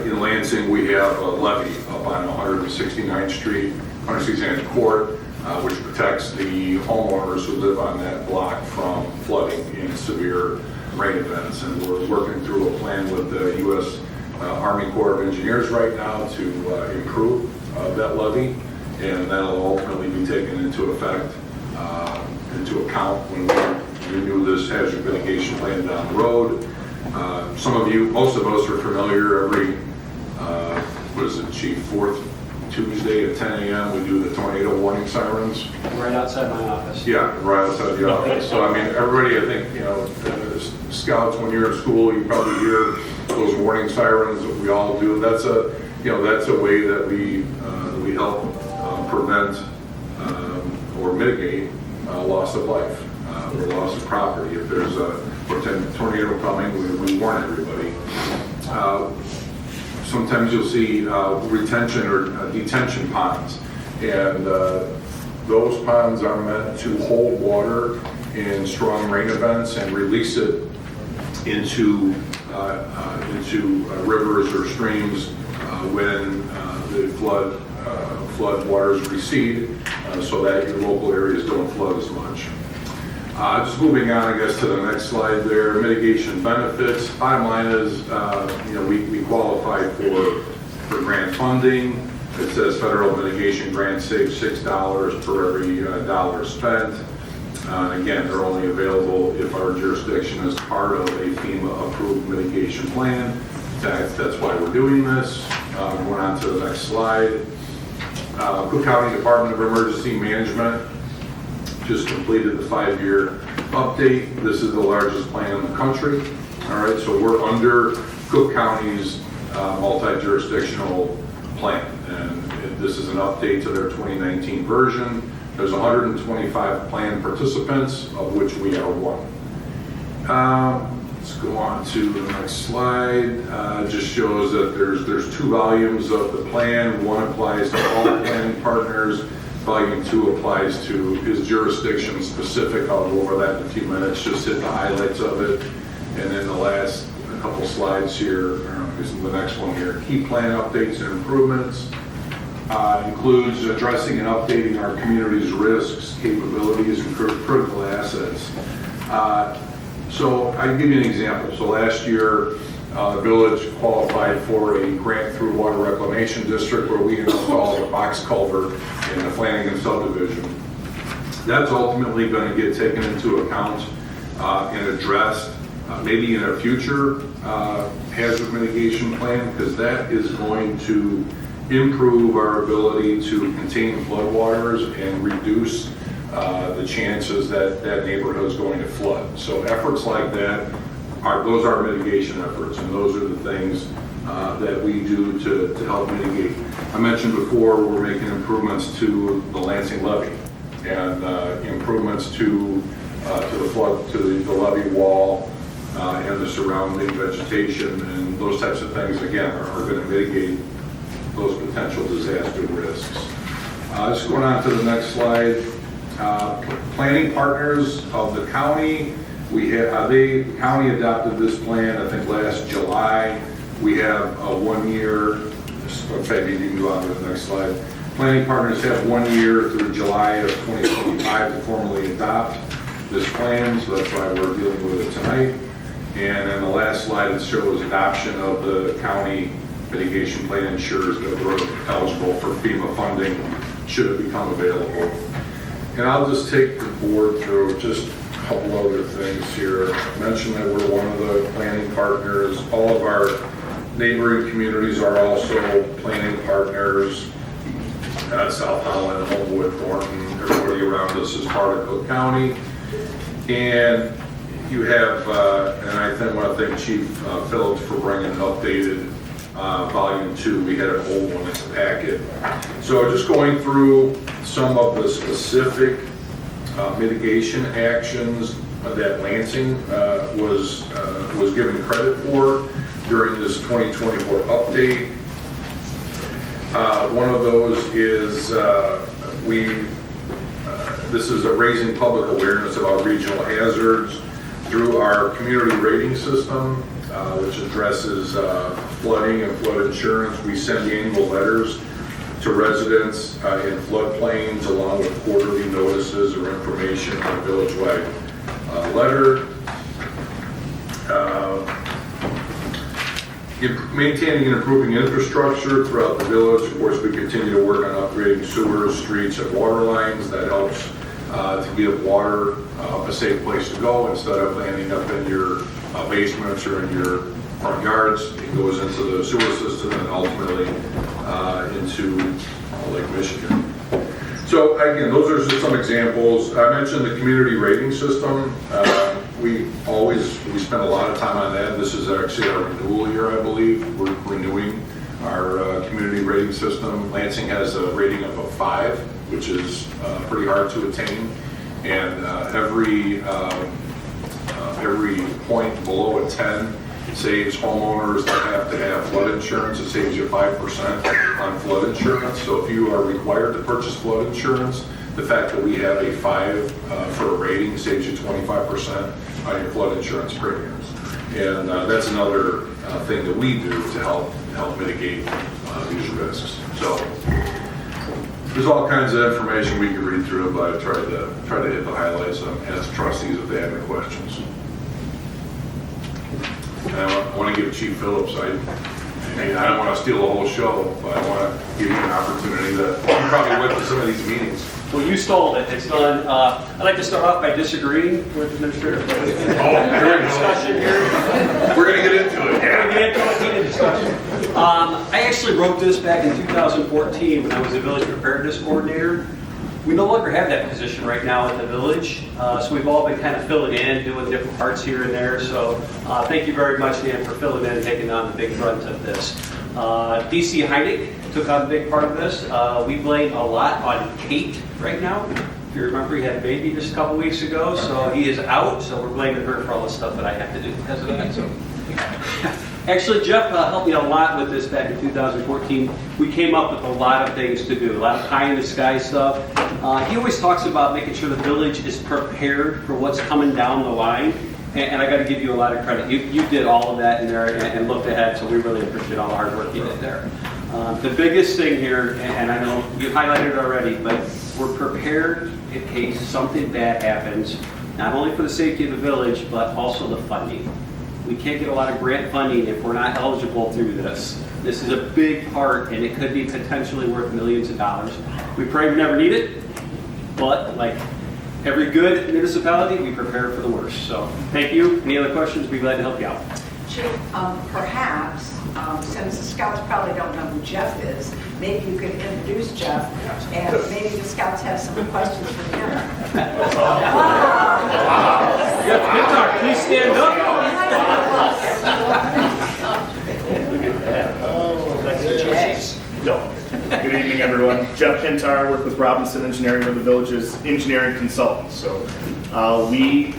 in Lansing we have a levee up on 169th Street, 169th Court, which protects the homeowners who live on that block from flooding in severe rain events. And we're working through a plan with the U.S. Army Corps of Engineers right now to improve that levee, and that'll ultimately be taken into effect, into account when we renew this hazard mitigation plan down the road. Most of us are familiar every, Chief, fourth Tuesday at 10 a.m. we do the tornado warning sirens. Right outside my office. Yeah, right outside the office. So I mean, everybody, I think, scouts, when you're in school, you probably hear those warning sirens. We all do. That's a way that we help prevent or mitigate loss of life or loss of property. If there's a tornado coming, we warn everybody. Sometimes you'll see retention or detention ponds, and those ponds are meant to hold water in strong rain events and release it into rivers or streams when the flood waters recede, so that your local areas don't flood as much. Just moving on, I guess, to the next slide there, mitigation benefits. Bottom line is, we qualify for grant funding. It says federal mitigation grants save $6 per every dollar spent. Again, they're only available if our jurisdiction is part of a FEMA-approved mitigation plan. That's why we're doing this. Going on to the next slide. Cook County Department of Emergency Management just completed the 5-year update, this is the largest plan in the country. All right, so we're under Cook County's multi-jurisdictional plan, and this is an update to their 2019 version. There's 125 plan participants, of which we are one. Let's go on to the next slide. Just shows that there's 2 volumes of the plan. One applies to all planning partners. Volume 2 applies to his jurisdiction specific. I'll go over that in a few minutes, just hit the highlights of it. And then the last couple slides here, this is the next one here. Key plan updates and improvements. Includes addressing and updating our community's risks, capabilities, and critical assets. So I can give you an example. So last year, the village qualified for a grant through Water Reclamation District where we installed a box culvert in the Flanagan subdivision. That's ultimately going to get taken into account and addressed maybe in a future hazard mitigation plan, because that is going to improve our ability to contain floodwaters and reduce the chances that that neighborhood is going to flood. So efforts like that those are mitigation efforts, and those are the things that we do to help mitigate. I mentioned before we're making improvements to the Lansing levee and improvements to the flood, to the levee wall and the surrounding vegetation, and those types of things again are going to mitigate those potential disaster risks. Just going on to the next slide. Planning partners of the county. The county adopted this plan, I think, last July. We have a 1 year, okay, you can go on to the next slide. Planning partners have 1 year through July of 2025 to formally adopt this plan, so that's why we're dealing with it tonight. And then the last slide, it shows adoption of the county mitigation plan ensures that we're eligible for FEMA funding should it become available. And I'll just take the board through just a couple other things here. I mentioned that we're one of the planning partners. All of our neighboring communities are also planning partners. South Holland, Homewood, Thornton, everybody around us is part of Cook County. And you have, and I want to thank Chief Phillips for bringing an updated volume 2. We had an old one in the packet. So just going through some of the specific mitigation actions that Lansing was given credit for during this 2024 update. One of those is this is raising public awareness about regional hazards through our community rating system, which addresses flooding and flood insurance. We send annual letters to residents in floodplains along with quarterly notices or information on a village-wide letter. Maintaining and improving infrastructure throughout the village. Of course, we continue to work on upgrading sewers, streets, and water lines. That helps to give water a safe place to go instead of landing up in your basements or in your front yards. It goes into the sewer system and ultimately into Lake Michigan. So again, those are just some examples. I mentioned the community rating system. We spend a lot of time on that. This is actually our renewal year, I believe. We're renewing our community rating system. Lansing has a rating of a 5, which is pretty hard to attain. And every point below a 10 saves homeowners that have to have flood insurance. It saves you 5% on flood insurance. So if you are required to purchase flood insurance, the fact that we have a 5 for a rating saves you 25% on your flood insurance premiums. And that's another thing that we do to help mitigate these risks. So there's all kinds of information we can read through, but I try to hit the highlights and ask trustees if they have any questions. And I want to give Chief Phillips, I don't want to steal the whole show, but I want to give you an opportunity that you probably went to some of these meetings. Well, you stole it. It's done. I'd like to start off by disagreeing with Administrator Podgorski. Discussion here. We're going to get into it. We're going to get into a heated discussion. I actually wrote this back in 2014 when I was a village preparedness coordinator. We no longer have that position right now at the village, so we've all been kind of filling in, doing different parts here and there. So thank you very much, Dan, for filling in and taking on the big brunt of this. DC Hanigan took on a big part of this. We blame a lot on Kate right now. If you remember, he had a baby just a couple weeks ago, so he is out, so we're blaming her for all the stuff that I have to do because of that. So. Actually, Jeff helped me a lot with this back in 2014. We came up with a lot of things to do, a lot of pie-in-the-sky stuff. He always talks about making sure the village is prepared for what's coming down the line, and I got to give you a lot of credit. You did all of that in there and looked ahead, so we really appreciate all the hard work you did there. The biggest thing here, and I know you highlighted it already, but we're prepared in case something bad happens, not only for the safety of the village, but also the funding. We can't get a lot of grant funding if we're not eligible through this. This is a big part, and it could be potentially worth millions of dollars. We pray we never need it, but like every good municipality, we prepare for the worst. So thank you. Any other questions? We'd be glad to help you out. Chief, perhaps, since the scouts probably don't know who Jeff is, maybe you could introduce Jeff, and maybe the scouts have some questions for him. Jeff Pintar, please stand up. Good evening, everyone. Jeff Pintar, work with Robinson Engineering. We're the village's engineering consultants. So we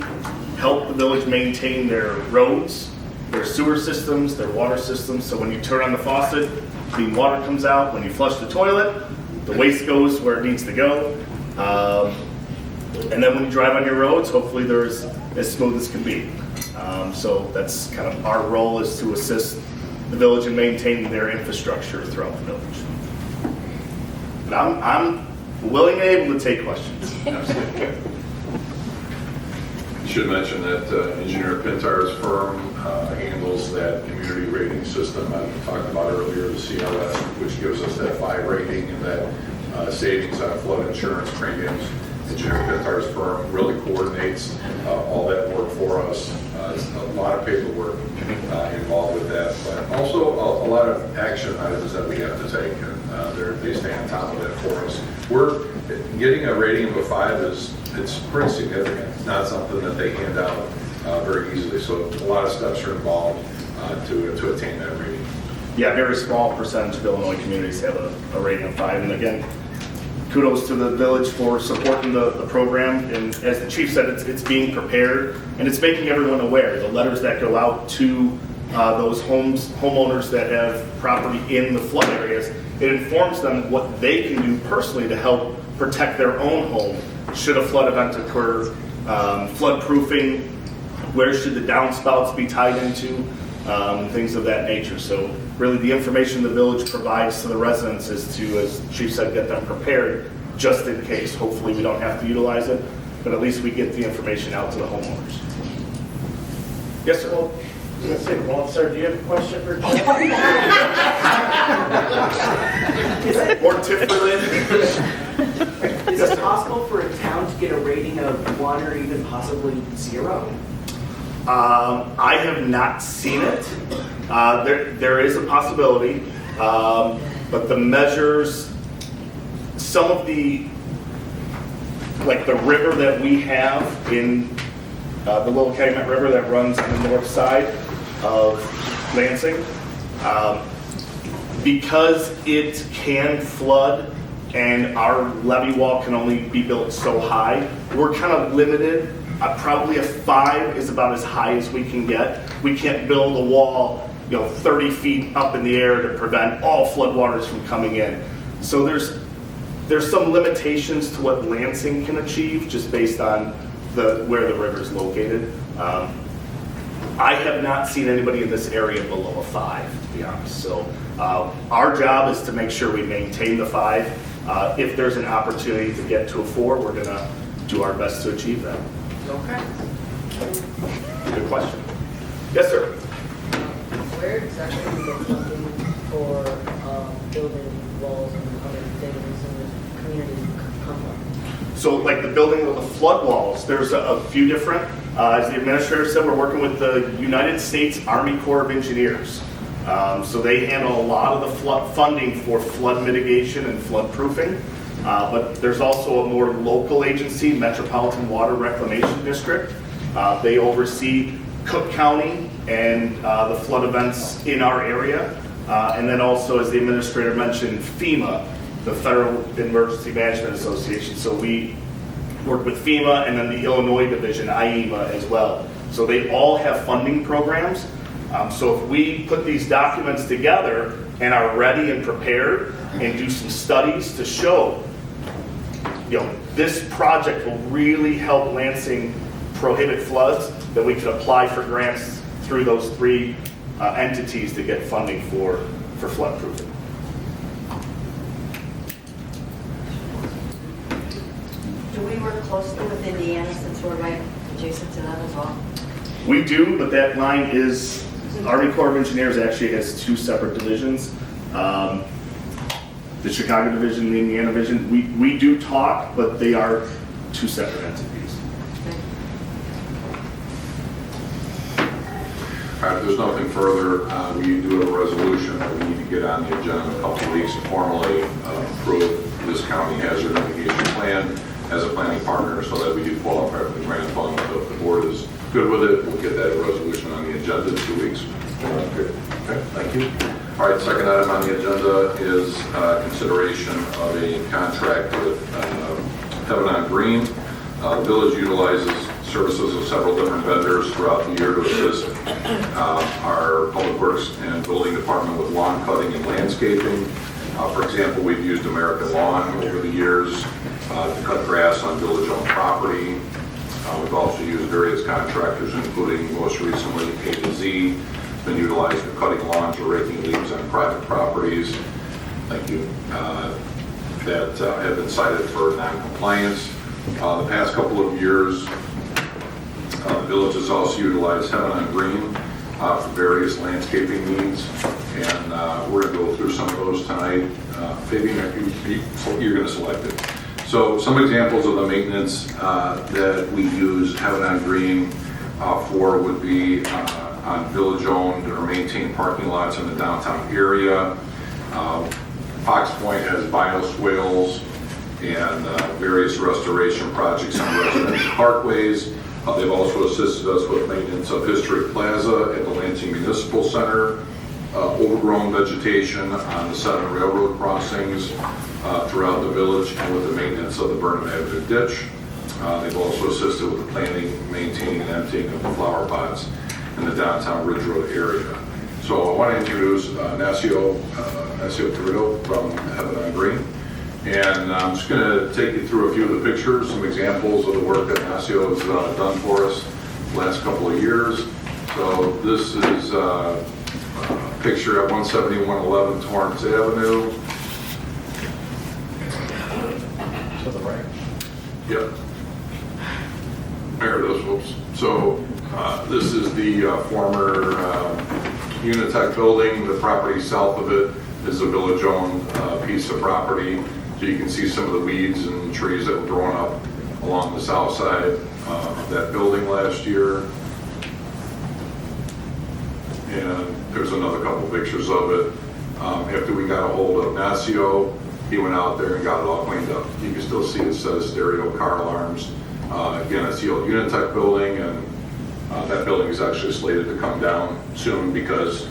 help the village maintain their roads, their sewer systems, their water systems. So when you turn on the faucet, clean water comes out. When you flush the toilet, the waste goes where it needs to go. And then when you drive on your roads, hopefully they're as smooth as can be. So that's kind of our role, is to assist the village in maintaining their infrastructure throughout the village. But I'm willing and able to take questions. Absolutely. I should mention that Engineer Pintar's firm handles that community rating system I talked about earlier, the CLS, which gives us that 5 rating and that savings on flood insurance premiums. Engineer Pintar's firm really coordinates all that work for us. There's a lot of paperwork involved with that, but also a lot of action items that we have to take, and they stay on top of that for us. We're getting a rating of a 5 it's pretty significant. It's not something that they hand out very easily, so a lot of steps are involved to attain that rating. Yeah, very small percentage of Illinois communities have a rating of 5, and again, kudos to the village for supporting the program. And as the chief said, it's being prepared, and it's making everyone aware. The letters that go out to those homeowners that have property in the flood areas, it informs them what they can do personally to help protect their own home should a flood event occur. Flood proofing, where should the downspouts be tied into, things of that nature. So really the information the village provides to the residents is to, as Chief said, get them prepared just in case. Hopefully we don't have to utilize it, but at least we get the information out to the homeowners. Yes, sir. I was going to say, well, sir, do you have a question for Jeff? Or TIF related? Is it possible for a town to get a rating of 1 or even possibly 0? I have not seen it. There is a possibility, but the measures, some of the, like the river that we have in the Little Calumet River that runs on the north side of Lansing, because it can flood and our levee wall can only be built so high, we're kind of limited. Probably a 5 is about as high as we can get. We can't build a wall, 30 feet up in the air to prevent all floodwaters from coming in. So there's some limitations to what Lansing can achieve just based on where the river is located. I have not seen anybody in this area below a 5, to be honest. So our job is to make sure we maintain the 5. If there's an opportunity to get to a 4, we're going to do our best to achieve that. Okay. Good question. Yes, sir. Where exactly is the funding for building walls and other things in the community come from? So like the building with the flood walls, there's a few different. As the administrator said, we're working with the United States Army Corps of Engineers. So they handle a lot of the flood funding for flood mitigation and flood proofing. But there's also a more local agency, Metropolitan Water Reclamation District. They oversee Cook County and the flood events in our area. And then also, as the administrator mentioned, FEMA, the Federal Emergency Management Association. So we work with FEMA and then the Illinois division, IEMA, as well. So they all have funding programs. So if we put these documents together and are ready and prepared and do some studies to show, this project will really help Lansing prohibit floods, then we can apply for grants through those three entities to get funding for flood proofing. Do we work closely with Indiana since we're right adjacent to them as well? We do, but that line is, Army Corps of Engineers actually has two separate divisions. The Chicago division and the Indiana division, we do talk, but they are two separate entities. All right, if there's nothing further, we do have a resolution that we need to get on the agenda in a couple of weeks to formally approve this county hazard mitigation plan as a planning partner so that we do qualify for the grant fund. So if the board is good with it, we'll get that resolution on the agenda in 2 weeks. Okay, thank you. All right, second item on the agenda is consideration of a contract with Henyard Green. The village utilizes services of several different vendors throughout the year to assist our Public Works and Building Department with lawn cutting and landscaping. For example, we've used American Lawn over the years to cut grass on village-owned property. We've also used various contractors, including most recently A to Z. It's been utilized for cutting lawns or raking leaves on private properties. Thank you. That have been cited for non-compliance. The past couple of years, the village has also utilized Henyard Green for various landscaping needs, and we're going to go through some of those tonight. Fabian, you're going to select it. So some examples of the maintenance that we use Henyard Green for would be on village-owned or maintained parking lots in the downtown area. Fox Point has bioswales and various restoration projects on residential parkways. They've also assisted us with maintenance of Historic Plaza at the Lansing Municipal Center, overgrown vegetation on the 7 railroad crossings throughout the village, and with the maintenance of the Burnham Avenue ditch. They've also assisted with the planting, maintaining, and emptying of the flower pots in the downtown Ridge Road area. So I want to introduce Nacio Carrillo from Henyard Green. And I'm just going to take you through a few of the pictures, some examples of the work that Nacio has done for us the last couple of years. So this is a picture at 17111 Torrance Avenue. To the right. Yep. There it is, whoops. So this is the former Unitech building. The property south of it is a village-owned piece of property. So you can see some of the weeds and trees that were growing up along the south side of that building last year. And there's another couple pictures of it. After we got a hold of Nacio, he went out there and got it all cleaned up. You can still see it says stereo car alarms. Again, it's the old Unitech building, and that building is actually slated to come down soon because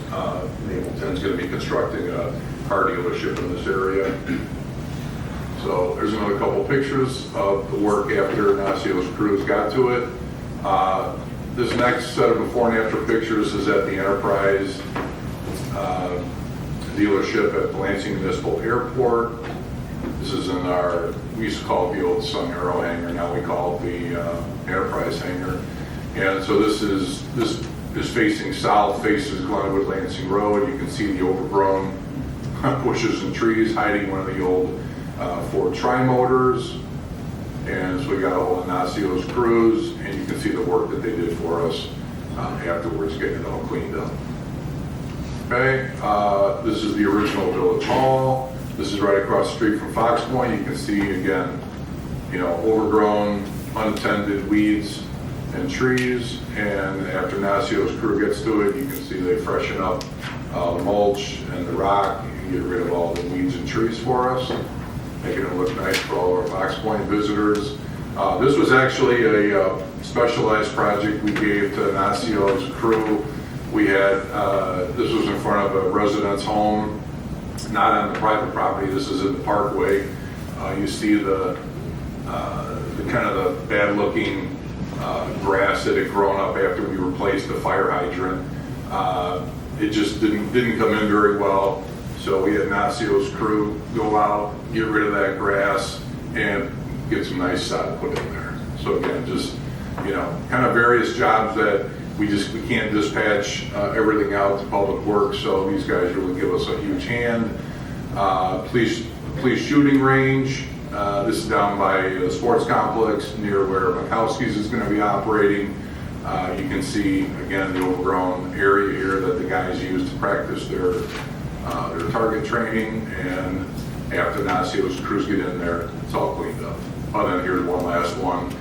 Napleton's going to be constructing a car dealership in this area. So there's another couple pictures of the work after Nacio's crews got to it. This next set of before and after pictures is at the Enterprise dealership at the Lansing Municipal Airport. This is in our, we used to call it the old Sun Arrow hangar, now we call it the Enterprise hangar. And so this is facing south, faces Glenwood Lansing Road. You can see the overgrown bushes and trees hiding one of the old Ford Tri-Motors. And so we got a hold of Nacio's crews, and you can see the work that they did for us afterwards, getting it all cleaned up. Okay, this is the original Village Hall. This is right across the street from Fox Point. You can see, again, overgrown, unattended weeds and trees. And after Nacio's crew gets to it, you can see they freshen up the mulch and the rock and get rid of all the weeds and trees for us. making it look nice for all our Fox Point visitors. This was actually a specialized project we gave to Nacio's crew. We had, this was in front of a resident's home, not on the private property. This is in the parkway. You see the kind of the bad-looking grass that had grown up after we replaced the fire hydrant. It just didn't come in very well. So we had Nacio's crew go out, get rid of that grass, and get some nice sod put in there. So again, just, you know, kind of various jobs that we can't dispatch everything out to Public Works, so these guys really give us a huge hand. Police shooting range. This is down by the sports complex near where Mikowski's is going to be operating. You can see, again, the overgrown area here that the guys use to practice their target training, and after Nacio's crews get in there, it's all cleaned up. Oh, then here's one last one.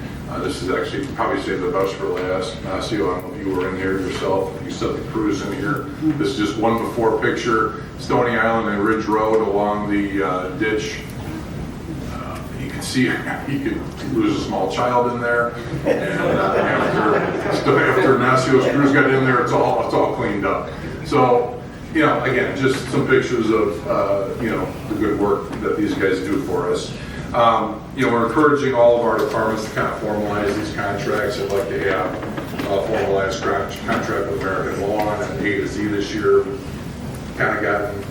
This is actually probably saved the best for last. Nacio, I don't know if you were in here yourself. You set the crews in here. This is just one before picture. Stony Island and Ridge Road along the ditch. You can see you could lose a small child in there. And after Nacio's crews got in there, it's all cleaned up. So, you know, again, just some pictures of you know, the good work that these guys do for us. You know, we're encouraging all of our departments to kind of formalize these contracts. I'd like to have a formalized contract with American Lawn and A to Z this year. Kind of gotten,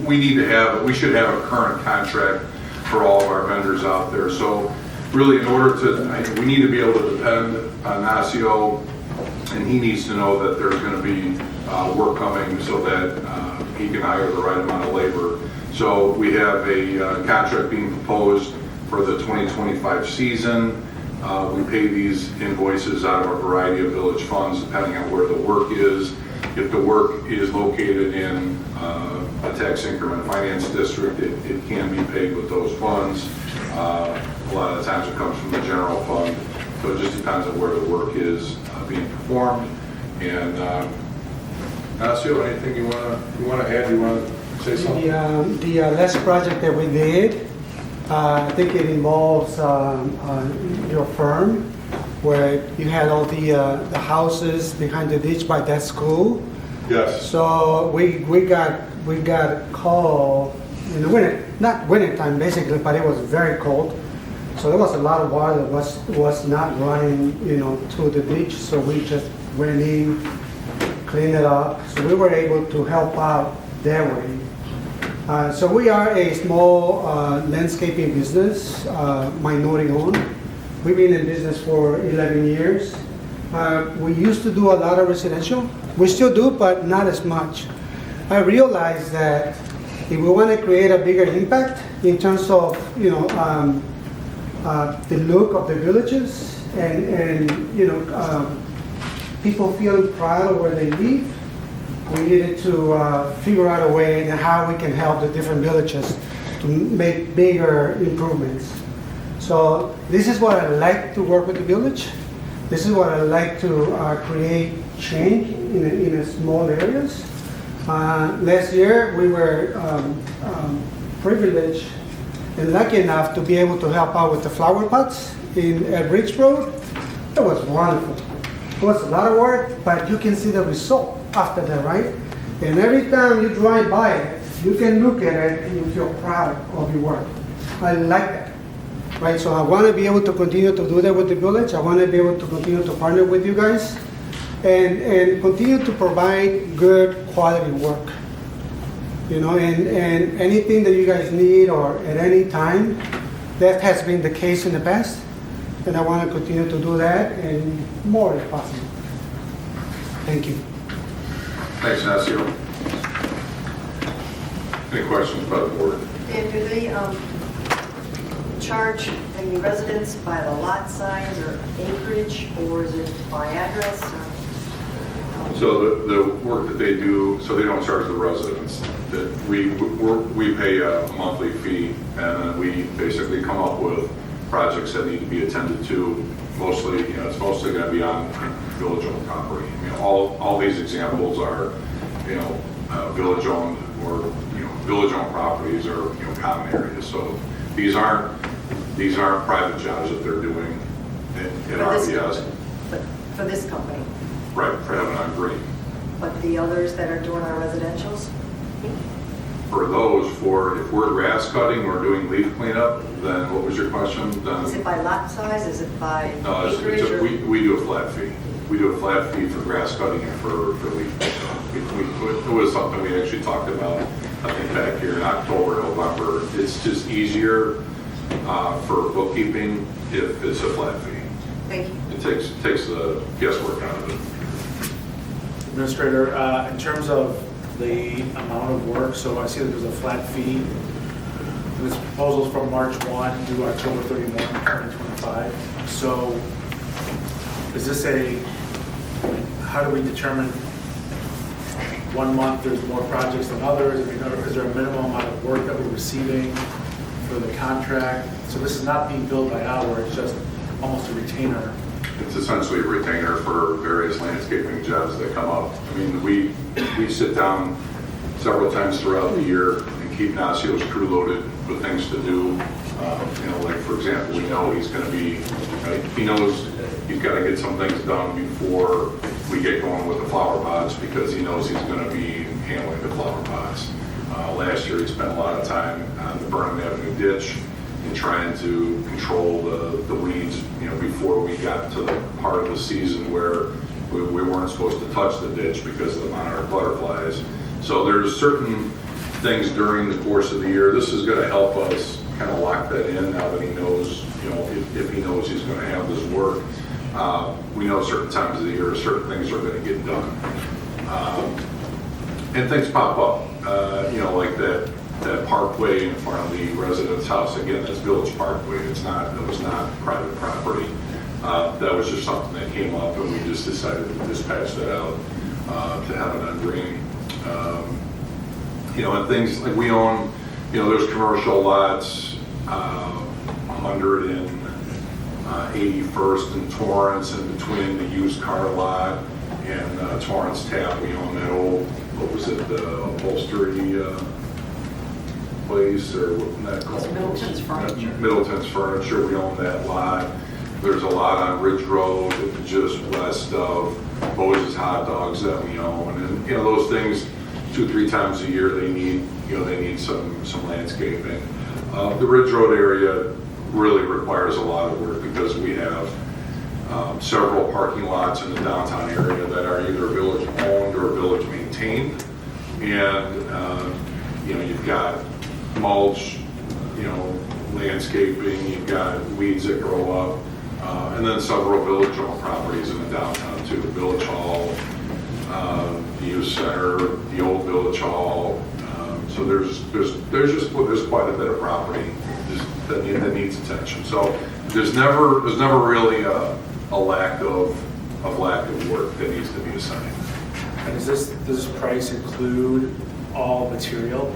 we need to have, we should have a current contract for all of our vendors out there. So really, in order to, we need to be able to depend on Nacio, and he needs to know that there's going to be work coming so that he can hire the right amount of labor. So we have a contract being proposed for the 2025 season. We pay these invoices out of a variety of village funds depending on where the work is. If the work is located in a tax increment finance district, it can be paid with those funds. A lot of the times it comes from the general fund. So it just depends on where the work is being performed. And Nacio, anything you want to add? You want to say something? The last project that we did, I think it involves your firm, where you had all the houses behind the ditch by that school. Yes. So we got a call in the winter, not winter time basically, but it was very cold. So there was a lot of water that was not running, you know, through the ditch. So we just went in, cleaned it up. So we were able to help out that way. So we are a small landscaping business, minority owned. We've been in business for 11 years. We used to do a lot of residential. We still do, but not as much. I realized that if we want to create a bigger impact in terms of, you know, the look of the villages and you know, people feeling proud of where they live, we needed to figure out a way and how we can help the different villages to make bigger improvements. So this is what I like to work with the village. This is what I like to create change in small areas. Last year we were privileged and lucky enough to be able to help out with the flower pots at Ridge Road. It was wonderful. It was a lot of work, but you can see the result after that, right? And every time you drive by it, you can look at it and you feel proud of your work. I like that, right? So I want to be able to continue to do that with the village. I want to be able to continue to partner with you guys and continue to provide good quality work. You know, and anything that you guys need or at any time, that has been the case in the past. And I want to continue to do that and more if possible. Thank you. Thanks, Nacio. Any questions about the board? Dan, do they charge any residents by the lot size or acreage, or is it by address? So the work that they do, so they don't charge the residents. That we pay a monthly fee, and then we basically come up with projects that need to be attended to. Mostly, you know, it's mostly going to be on village-owned property. I mean, all these examples are, you know, village-owned or, village-owned properties or, common areas. So these aren't private jobs that they're doing in RVS. But for this company, Right, for having on green. but the others that are doing our residentials? For those, if we're grass cutting or doing leaf cleanup, then what was your question? Then Is it by lot size, is it by no, acreage? or- we do a flat fee. We do a flat fee for grass cutting and for leaf cleanup. It was something we actually talked about, I think, back here in October, November. It's just easier for bookkeeping if it's a flat fee. Thank you. It takes the guesswork out of it. Administrator, in terms of the amount of work, so I see that there's a flat fee. This proposal is from March 1 to October 31, 2025. So is this how do we determine 1 month there's more projects than others? I mean, is there a minimum amount of work that we're receiving for the contract? So this is not being billed by hour, it's just almost a retainer. It's essentially a retainer for various landscaping jobs that come up. I mean, we sit down several times throughout the year and keep Nacio's crew loaded with things to do. Like for example, we know he's going to be, he knows he's got to get some things done before we get going with the flower pots because he knows he's going to be handling the flower pots. Last year he spent a lot of time on the Vernon Avenue ditch and trying to control the weeds, before we got to the part of the season where we weren't supposed to touch the ditch because of the monarch butterflies. So there's certain things during the course of the year. This is going to help us kind of lock that in now that he knows, if he knows he's going to have this work. We know certain times of the year, certain things are going to get done. And things pop up, like that parkway in front of the resident's house. Again, that's Village Parkway. It was not private property. That was just something that came up and we just decided to dispatch that out to have it on green. And things like we own, there's commercial lots, 181st and Torrance, in between the used car lot and Torrance Tap. We own that old, what was it, the upholstery place, or what was that called? Middleton's Furniture. Middleton's Furniture, we own that lot. There's a lot on Ridge Road, just west of Bose's Hot Dogs that we own. And, those things, 2-3 times a year, they need some landscaping. The Ridge Road area really requires a lot of work because we have several parking lots in the downtown area that are either village owned or village maintained. And, you've got mulch, landscaping, you've got weeds that grow up, and then several village-owned properties in the downtown too. Village Hall, the youth center, the old Village Hall. So there's quite a bit of property that needs attention. So there's never really a lack of work that needs to be assigned. And does this price include all material?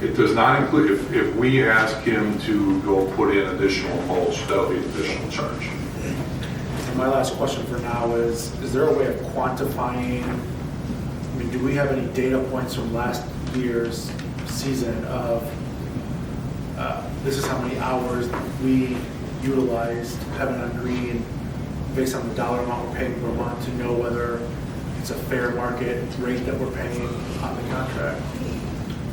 It does not include, if we ask him to go put in additional mulch, that'll be an additional charge. And my last question for now is there a way of quantifying, do we have any data points from last year's season of this is how many hours we utilized having on green based on the dollar amount we're paying per month to know whether it's a fair market rate that we're paying on the contract?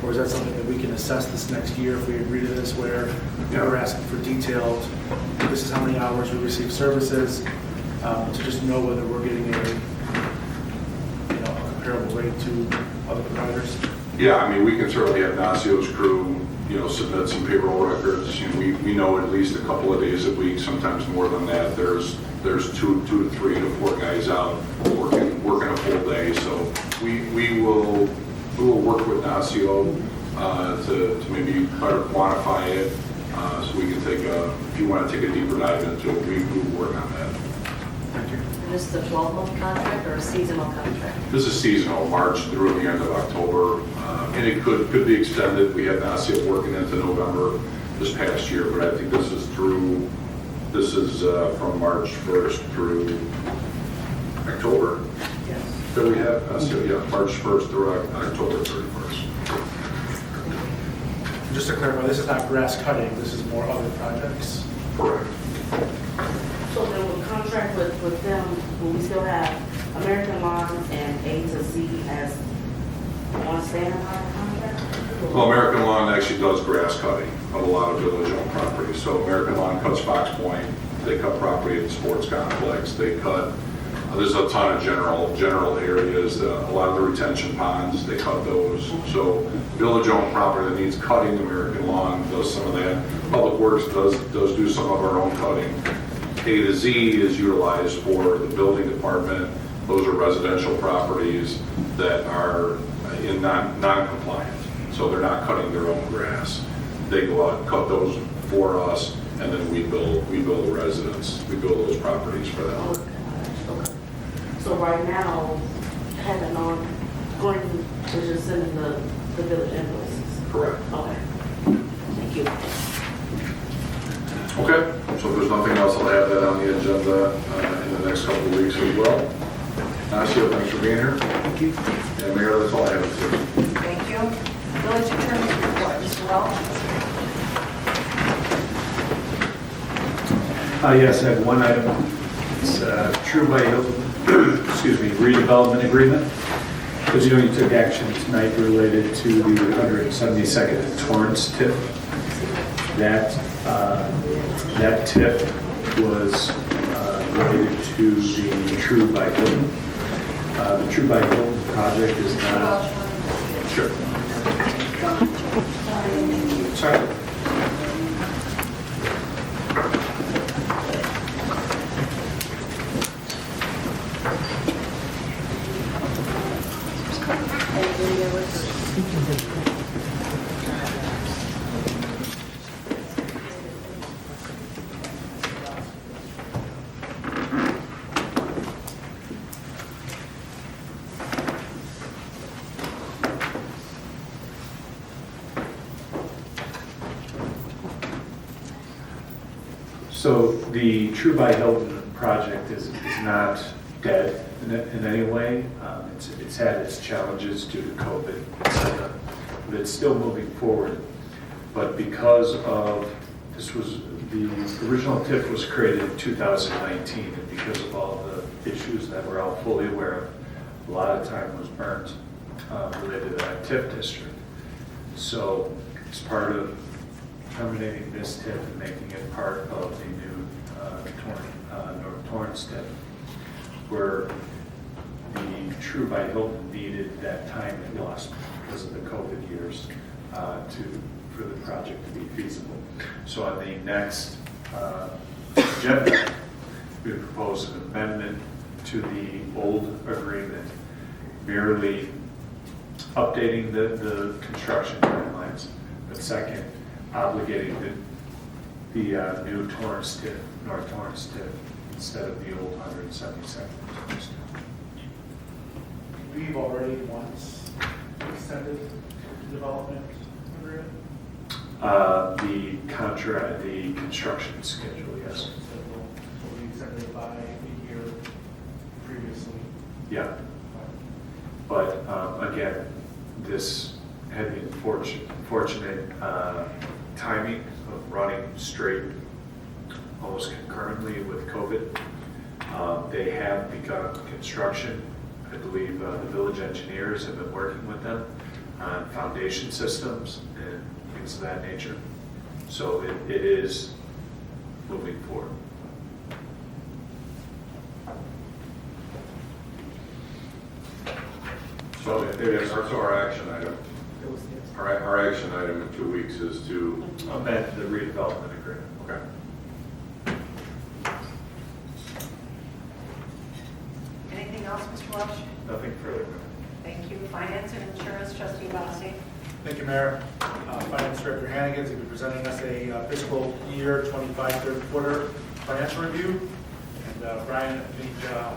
Or is that something that we can assess this next year if we agree to this, where we're asking for detailed, this is how many hours we receive services, to just know whether we're getting a comparable rate to other providers? Yeah, we can certainly have Nacio's crew, submit some payroll records. We know at least a couple of days a week, sometimes more than that. There's 2 to 3 to 4 guys out working a full day. So we will work with Nacio to maybe better quantify it, so we can if you want to take a deeper dive into it, we will work on that. Thank you. And this is a 12-month contract or a seasonal contract? This is seasonal, March through the end of October, and it could be extended. We had Nacio working into November this past year, but I think this is from March 1st through October. Yes. that we have, so yeah, March 1st through October 31st. Just to clarify, this is not grass cutting, this is more other projects. Correct. So then we'll contract with them, will we still have American Lawn and A to Z as one standalone contract? Well, American Lawn actually does grass cutting of a lot of village-owned properties. So American Lawn cuts Fox Point, they cut property at the sports complex, they cut, there's a ton of general areas, a lot of the retention ponds, they cut those. So village-owned property that needs cutting, American Lawn does some of that. Public Works does do some of our own cutting. A to Z is utilized for the building department. Those are residential properties that are in non-compliant. So they're not cutting their own grass. They go out and cut those for us, and then we bill the residents. We bill those properties for them. Okay. So right now, having on, going to just sending the village invoices? Correct. Okay. Thank you. Okay, so if there's nothing else, I'll have that on the agenda in the next couple of weeks as well. Asio, thanks for being here. Thank you. And Mayor, that's all I have to say. Thank you. Village Attorney's report, Mr. Welch. Yes, I have one item. It's True by Hilton, redevelopment agreement. As you know, you took action tonight related to the 172nd Torrance tip. That tip was related to the True by Hilton. The True by Hilton project is not... Sure. Sorry. So the True by Hilton project is not dead in any way. It's had its challenges due to COVID, etc. But it's still moving forward. But because of, the original TIF was created in 2019, and because of all the issues that we're all fully aware of, a lot of time was burnt related to that TIF district. So it's part of terminating this TIF and making it part of the new North Torrance TIF, where the True by Hilton needed that time it lost because of the COVID years for the project to be feasible. So on the next agenda, we propose an amendment to the old agreement, merely updating the construction timelines, but second, obligating the new Torrance TIF, North Torrance TIF, instead of the old 172nd Torrance TIF. We've already once extended the development agreement. The contract, the construction schedule, yes. So we extended by a year previously. Yeah. But again, this had the unfortunate timing of running straight almost concurrently with COVID. They have begun construction. I believe the village engineers have been working with them on foundation systems and things of that nature. So it is moving forward. So maybe that's our action item. Our action item in 2 weeks is to amend the redevelopment agreement. Okay. Anything else, Mr. Welch? Nothing further. Thank you. Finance and Insurance, Trustee Abbasy. Thank you, Mayor. Finance Director Hanigan is going to be presenting us a fiscal year 25 third quarter financial review. And Brian, I think the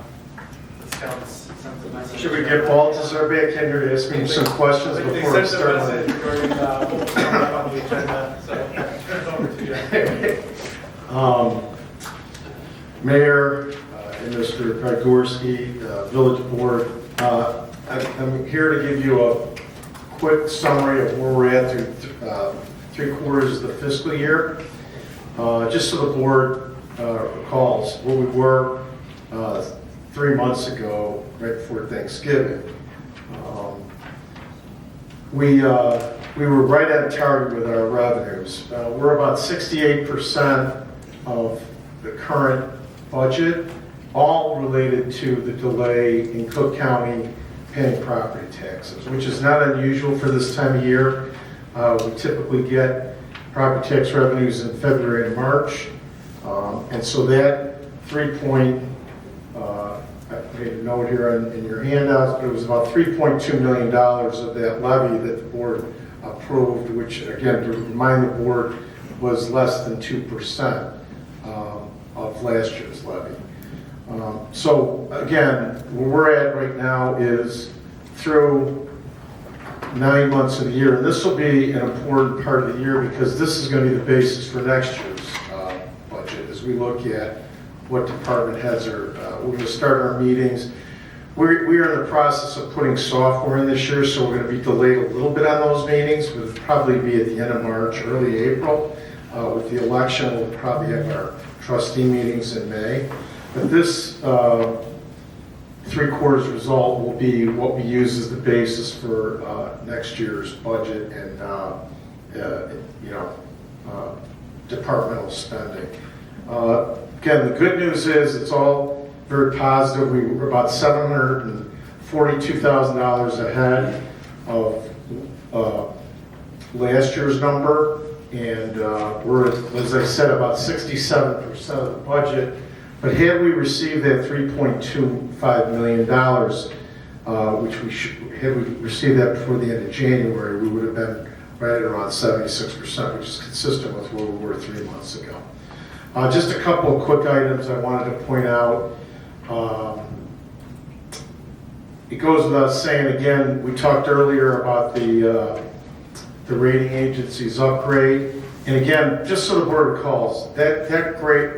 scouts sent the message. Should we get Balthazar back in here to ask me some questions before we They sent the message regarding what was coming up on the agenda. So turn it over to you. Mayor and Mr. Podgorski, Village Board, I'm here to give you a quick summary of where we're at through 3/4 of the fiscal year. Just so the board recalls where we were 3 months ago, right before Thanksgiving. We were right at target with our revenues. We're about 68% of the current budget, all related to the delay in Cook County paying property taxes, which is not unusual for this time of year. We typically get property tax revenues in February and March. And so that I made a note here in your handouts, but it was about $3.2 million of that levy that the board approved, which again, to remind the board, was less than 2% of last year's levy. So again, where we're at right now is through 9 months of the year, and this will be an important part of the year because this is going to be the basis for next year's budget as we look at what department heads are. We're going to start our meetings. We are in the process of putting software in this year, so we're going to be delayed a little bit on those meetings. We'll probably be at the end of March, early April. With the election, we'll probably have our trustee meetings in May. But this 3/4 result will be what we use as the basis for next year's budget and departmental spending. Again, the good news is it's all very positive. We were about $742,000 ahead of last year's number, and we're, as I said, about 67% of the budget. But had we received that $3.25 million, had we received that before the end of January, we would have been right at around 76%, which is consistent with where we were 3 months ago. Just a couple of quick items I wanted to point out. It goes without saying, again, we talked earlier about the rating agency's upgrade. And again, just so the board recalls, that great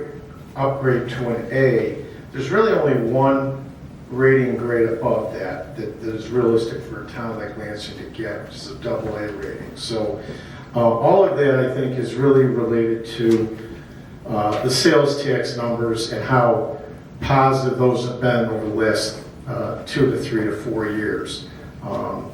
upgrade to an A, there's really only one rating grade above that is realistic for a town like Lansing to get, which is a AA rating. So all of that, I think, is really related to the sales tax numbers and how positive those have been over the last 2 to 3 to 4 years.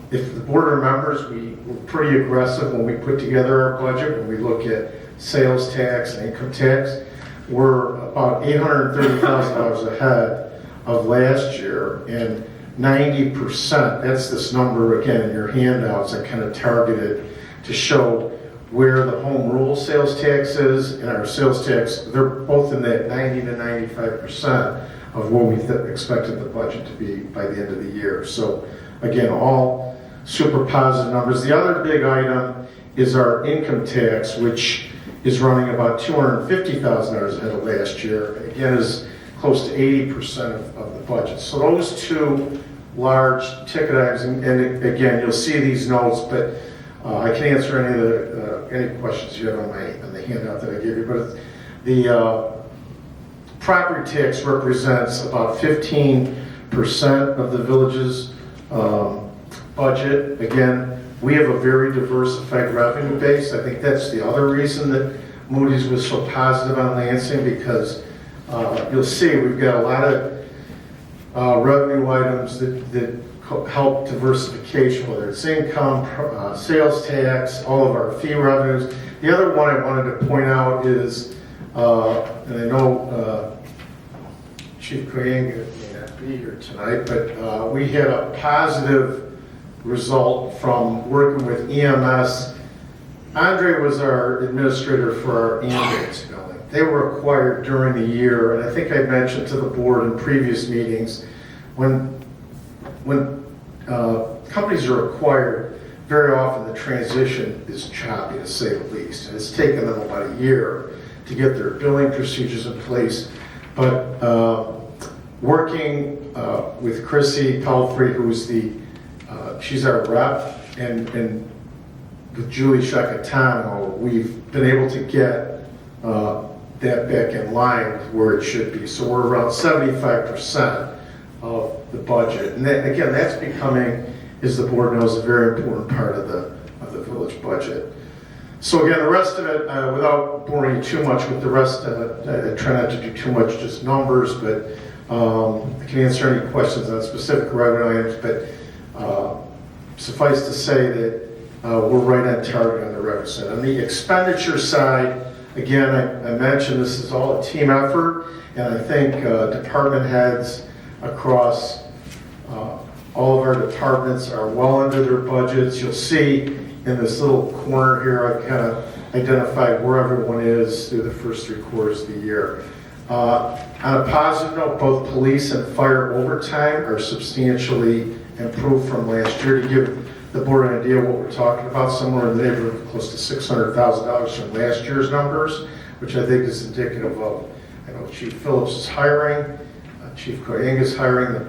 If the board remembers, we were pretty aggressive when we put together our budget. When we look at sales tax and income tax, we're about $830,000 ahead of last year, and 90%, that's this number again in your handouts, I kind of targeted to show where the home rule sales tax is and our sales tax. They're both in that 90 to 95% of where we expected the budget to be by the end of the year. So again, all super positive numbers. The other big item is our income tax, which is running about $250,000 ahead of last year. Again, is close to 80% of the budget. So those two large ticket items, and again, you'll see these notes, but I can answer any questions you have on the handout that I gave you. But the property tax represents about 15% of the village's budget. Again, we have a very diversified revenue base. I think that's the other reason that Moody's was so positive on Lansing, because you'll see we've got a lot of revenue items that help diversification, whether it's income, sales tax, all of our fee revenues. The other one I wanted to point out is, and I know Chief Koyenga may not be here tonight, but we had a positive result from working with EMS. Andre was our administrator for our ambulance building. They were acquired during the year, and I think I mentioned to the board in previous meetings, when companies are acquired, very often the transition is choppy, to say the least. And it's taken them about a year to get their billing procedures in place. But working with Chrissy Pelfrey, who's she's our rep, and with Julie Shakatano, we've been able to get that back in line with where it should be. So we're around 75% of the budget. And that, again, that's becoming, as the board knows, a very important part of the village budget. So again, the rest of it, without boring you too much with the rest, I try not to do too much just numbers, but I can answer any questions on specific revenue items, but suffice to say that we're right on target on the revenue side. On the expenditure side, again, I mentioned this is all a team effort, and I think department heads across all of our departments are well under their budgets. You'll see in this little corner here, I've kind of identified where everyone is through the first 3 quarters of the year. On a positive note, both police and fire overtime are substantially improved from last year. To give the board an idea of what we're talking about, somewhere in the neighborhood of close to $600,000 from last year's numbers, which I think is indicative of, I know Chief Phillips is hiring, Chief Koyang is hiring, the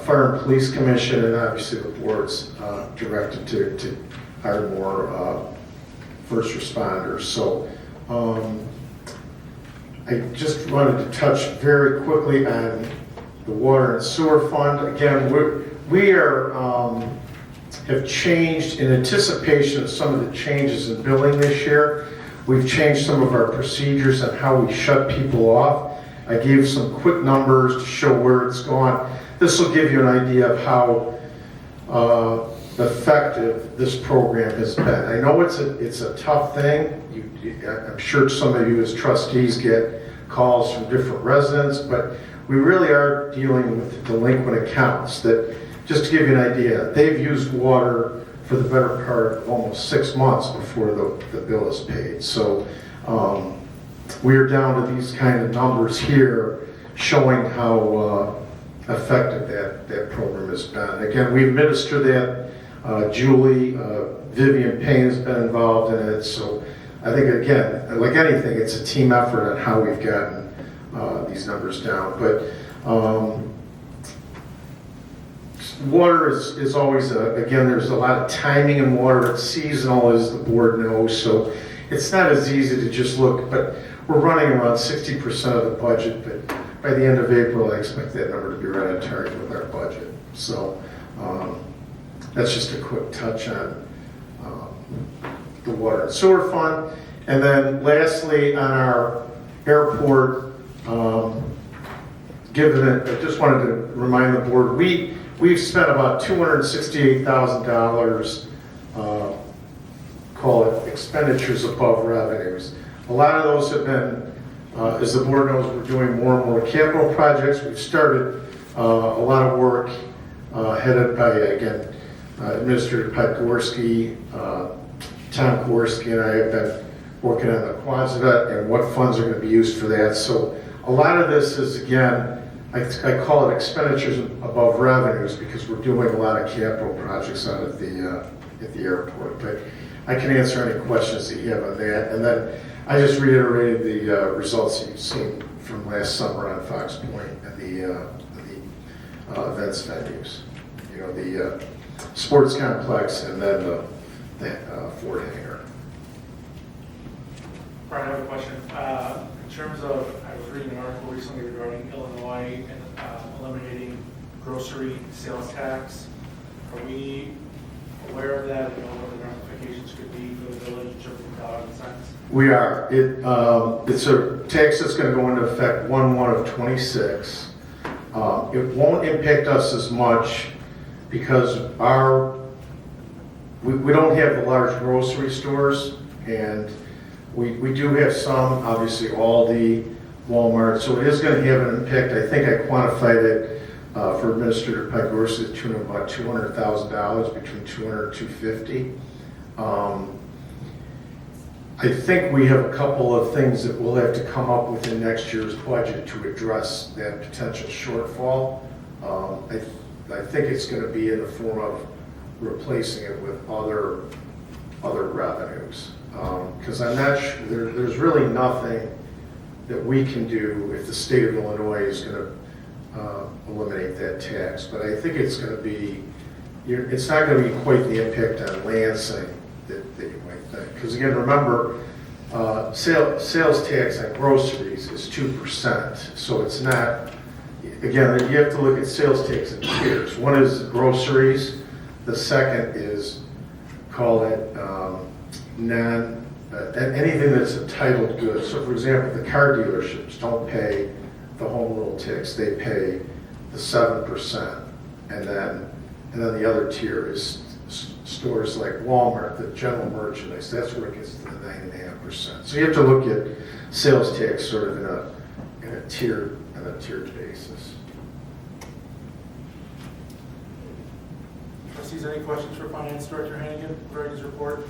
Fire and Police Commission, and obviously the board's directed to hire more first responders. So I just wanted to touch very quickly on the water and sewer fund. Again, we have changed in anticipation of some of the changes in billing this year. We've changed some of our procedures on how we shut people off. I gave some quick numbers to show where it's gone. This will give you an idea of how effective this program has been. I know it's a tough thing. I'm sure some of you as trustees get calls from different residents, but we really are dealing with delinquent accounts that, just to give you an idea, they've used water for the better part of almost 6 months before the bill is paid. So we are down to these kind of numbers here showing how effective that program has been. Again, we administer that. Julie, Vivian Payne has been involved in it. So I think, again, like anything, it's a team effort on how we've gotten these numbers down. But water is always, again, there's a lot of timing in water. It's seasonal, as the board knows, so it's not as easy to just look, but we're running around 60% of the budget, but by the end of April, I expect that number to be right on target with our budget. So that's just a quick touch on the water and sewer fund. And then lastly, on our airport, I just wanted to remind the board, we've spent about $268,000, call it expenditures above revenues. A lot of those have been, as the board knows, we're doing more and more capital projects. We've started a lot of work headed by, again, Administrator Podgorski, Tom Gorski, and I have been working on the Quasita and what funds are going to be used for that. So a lot of this is, again, I call it expenditures above revenues because we're doing a lot of capital projects out at the airport. But I can answer any questions that you have on that. And then I just reiterated the results that you've seen from last summer on Fox Point and the events venues. You know, the sports complex and then the Ford hangar. Brian, I have a question. In terms of, I was reading an article recently regarding Illinois and eliminating grocery sales tax. Are we aware of that and know what the ramifications could be for the village in terms of dollars and cents? We are. It's a tax that's going to go into effect 1/1/26. It won't impact us as much because we don't have the large grocery stores, and we do have some, obviously Aldi, Walmart, so it is going to have an impact. I think I quantified it for Administrator Podgorski to the tune of about $200,000, between $200,000 and $250,000. I think we have a couple of things that we'll have to come up with in next year's budget to address that potential shortfall. I think it's going to be in the form of replacing it with other revenues. Because I'm not sure, there's really nothing that we can do if the state of Illinois is going to eliminate that tax. But I think it's going to be, it's not going to be quite the impact on Lansing that you might think. Because again, remember, sales tax on groceries is 2%, so it's not again, you have to look at sales tax in tiers. One is groceries, the second is, call it anything that's a titled good. So for example, the car dealerships don't pay the home rule tax, they pay the 7%. And then the other tier is stores like Walmart, the general merchandise, that's where it gets to the 9.5%. So you have to look at sales tax sort of in a tiered basis. Trustees, any questions for Finance Director Hanigan regarding his report?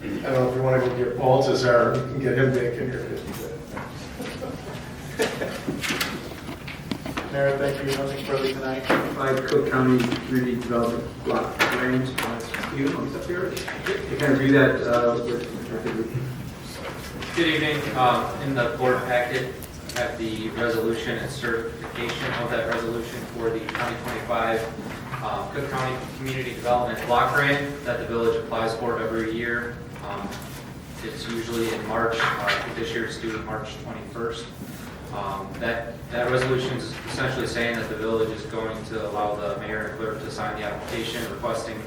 I don't know if you want to go get Balthazar, you can get him back in here. Mayor, thank you. Nothing further tonight. 5 Cook County Community Development Block Grant. You comes up here. You can review that with Good evening. In the board packet, I have the resolution and certification of that resolution for the 2025 Cook County Community Development Block Grant that the village applies for every year. It's usually in March. This year it's due March 21st. That resolution is essentially saying that the village is going to allow the mayor and clerk to sign the application requesting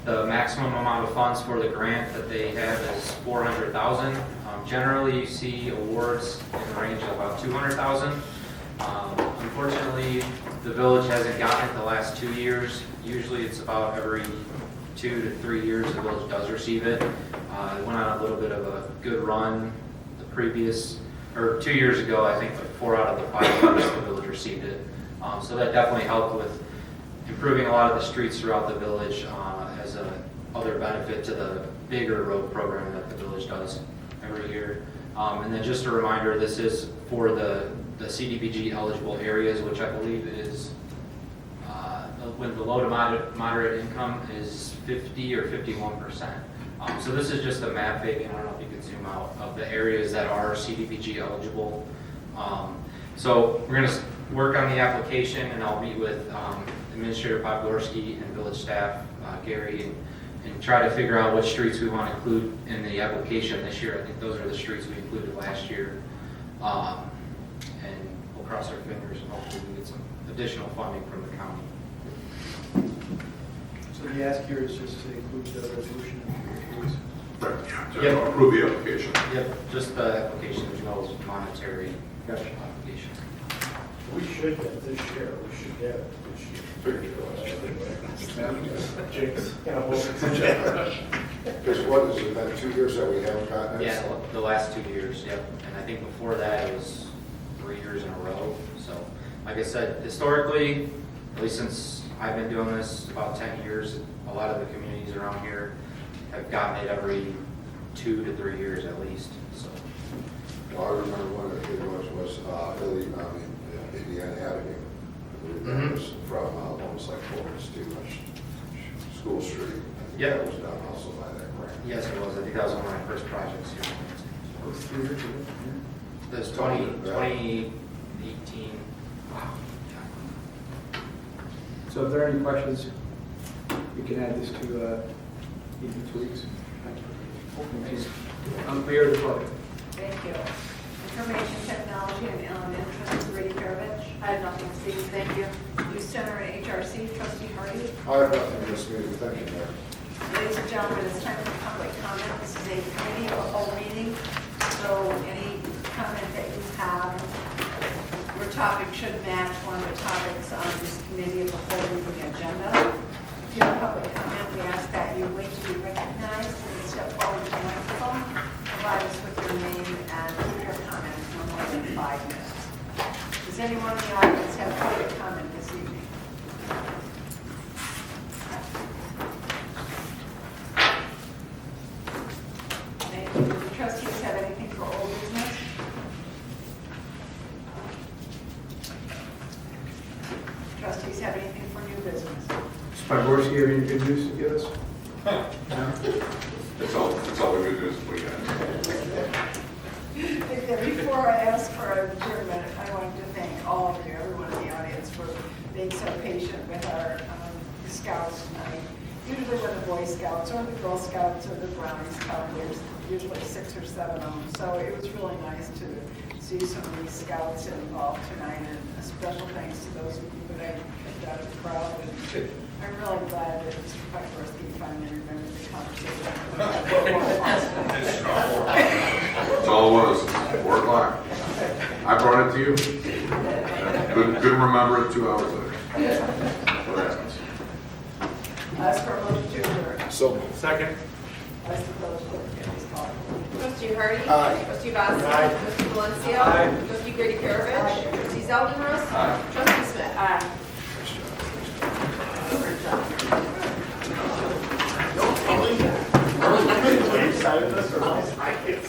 the maximum amount of funds for the grant that they have is $400,000. Generally, you see awards in the range of about $200,000. Unfortunately, the village hasn't gotten it the last 2 years. Usually, it's about every 2 to 3 years the village does receive it. It went on a little bit of a good run the previous, or 2 years ago, I think like 4 out of the 5 years the village received it. So that definitely helped with improving a lot of the streets throughout the village as a other benefit to the bigger road program that the village does every year. And then just a reminder, this is for the CDBG eligible areas, which I believe is when the low to moderate income is 50 or 51%. So this is just a map, maybe, I don't know if you can zoom out, of the areas that are CDBG eligible. So we're going to work on the application, and I'll meet with Administrator Podgorski and village staff, Gary, and try to figure out which streets we want to include in the application this year. I think those are the streets we included last year. And we'll cross our fingers and hopefully we get some additional funding from the county. So the ask here is just to include the resolution. Yep. Approve the application. Yep, just the application as well as monetary application. We should get this year, we should get it this year. Because what is it, been 2 years that we haven't gotten it? Yeah, the last 2 years, yep. And I think before that it was 3 years in a row. So, like I said, historically, at least since I've been doing this about 10 years, a lot of the communities around here have gotten it every 2 to 3 years at least. So, Well, I remember when it was Indiana Avenue. I believe that was from almost like Florence to School Street. Yeah. That was done also by that grant. yes, it was. I think that was one of my first projects here. It was 3 years ago. This 2018. Wow. So if there are any questions, we can add this to in 2 weeks. Mayor of the Public. Thank you. Information Technology and Element, Trustee Grady-Perovich. I have nothing, Steve, thank you. Youth Center and HRC, Trustee Hardy. I have nothing in this meeting, thank you, Mayor. Ladies and gentlemen, it's time for public comment. This is a committee of a whole meeting, so any comment that you have, your topic should match one of the topics on this committee of the whole meeting agenda. If you have public comment, we ask that you wait to be recognized and step forward to the microphone. Provide us with your name and keep your comments no more than 5 minutes. Does anyone in the audience have public comment this evening? Thank you. Do the trustees have anything for old business? Trustees have anything for new business? Podgorski, you have any good news to give us? It's all the good news we got. Before I ask for adjournment, I wanted to thank all of you, everyone in the audience, for being so patient with our scouts tonight. Usually when the Boy Scouts or the Girl Scouts or the Brownies come, there's usually 6 or 7 of them. So it was really nice to see some of these scouts involved tonight, and a special thanks to those of you that I picked out of the crowd. And I'm really glad that Mr. Podgorski finally remembered the conversation. It's all it was, 4 o'clock. I brought it to you. Couldn't remember it 2 hours later. That's what happens. Ask for a motion to adjourn. So. Second. Ask the village clerk, please call. Trustee Hardy. Aye. Trustee Abbasy. Aye. Trustee Valencia. Aye. Trustee Grady-Perovich. Trustee Zeldenrust. Trustee Smith. Are you excited this or not? I can't.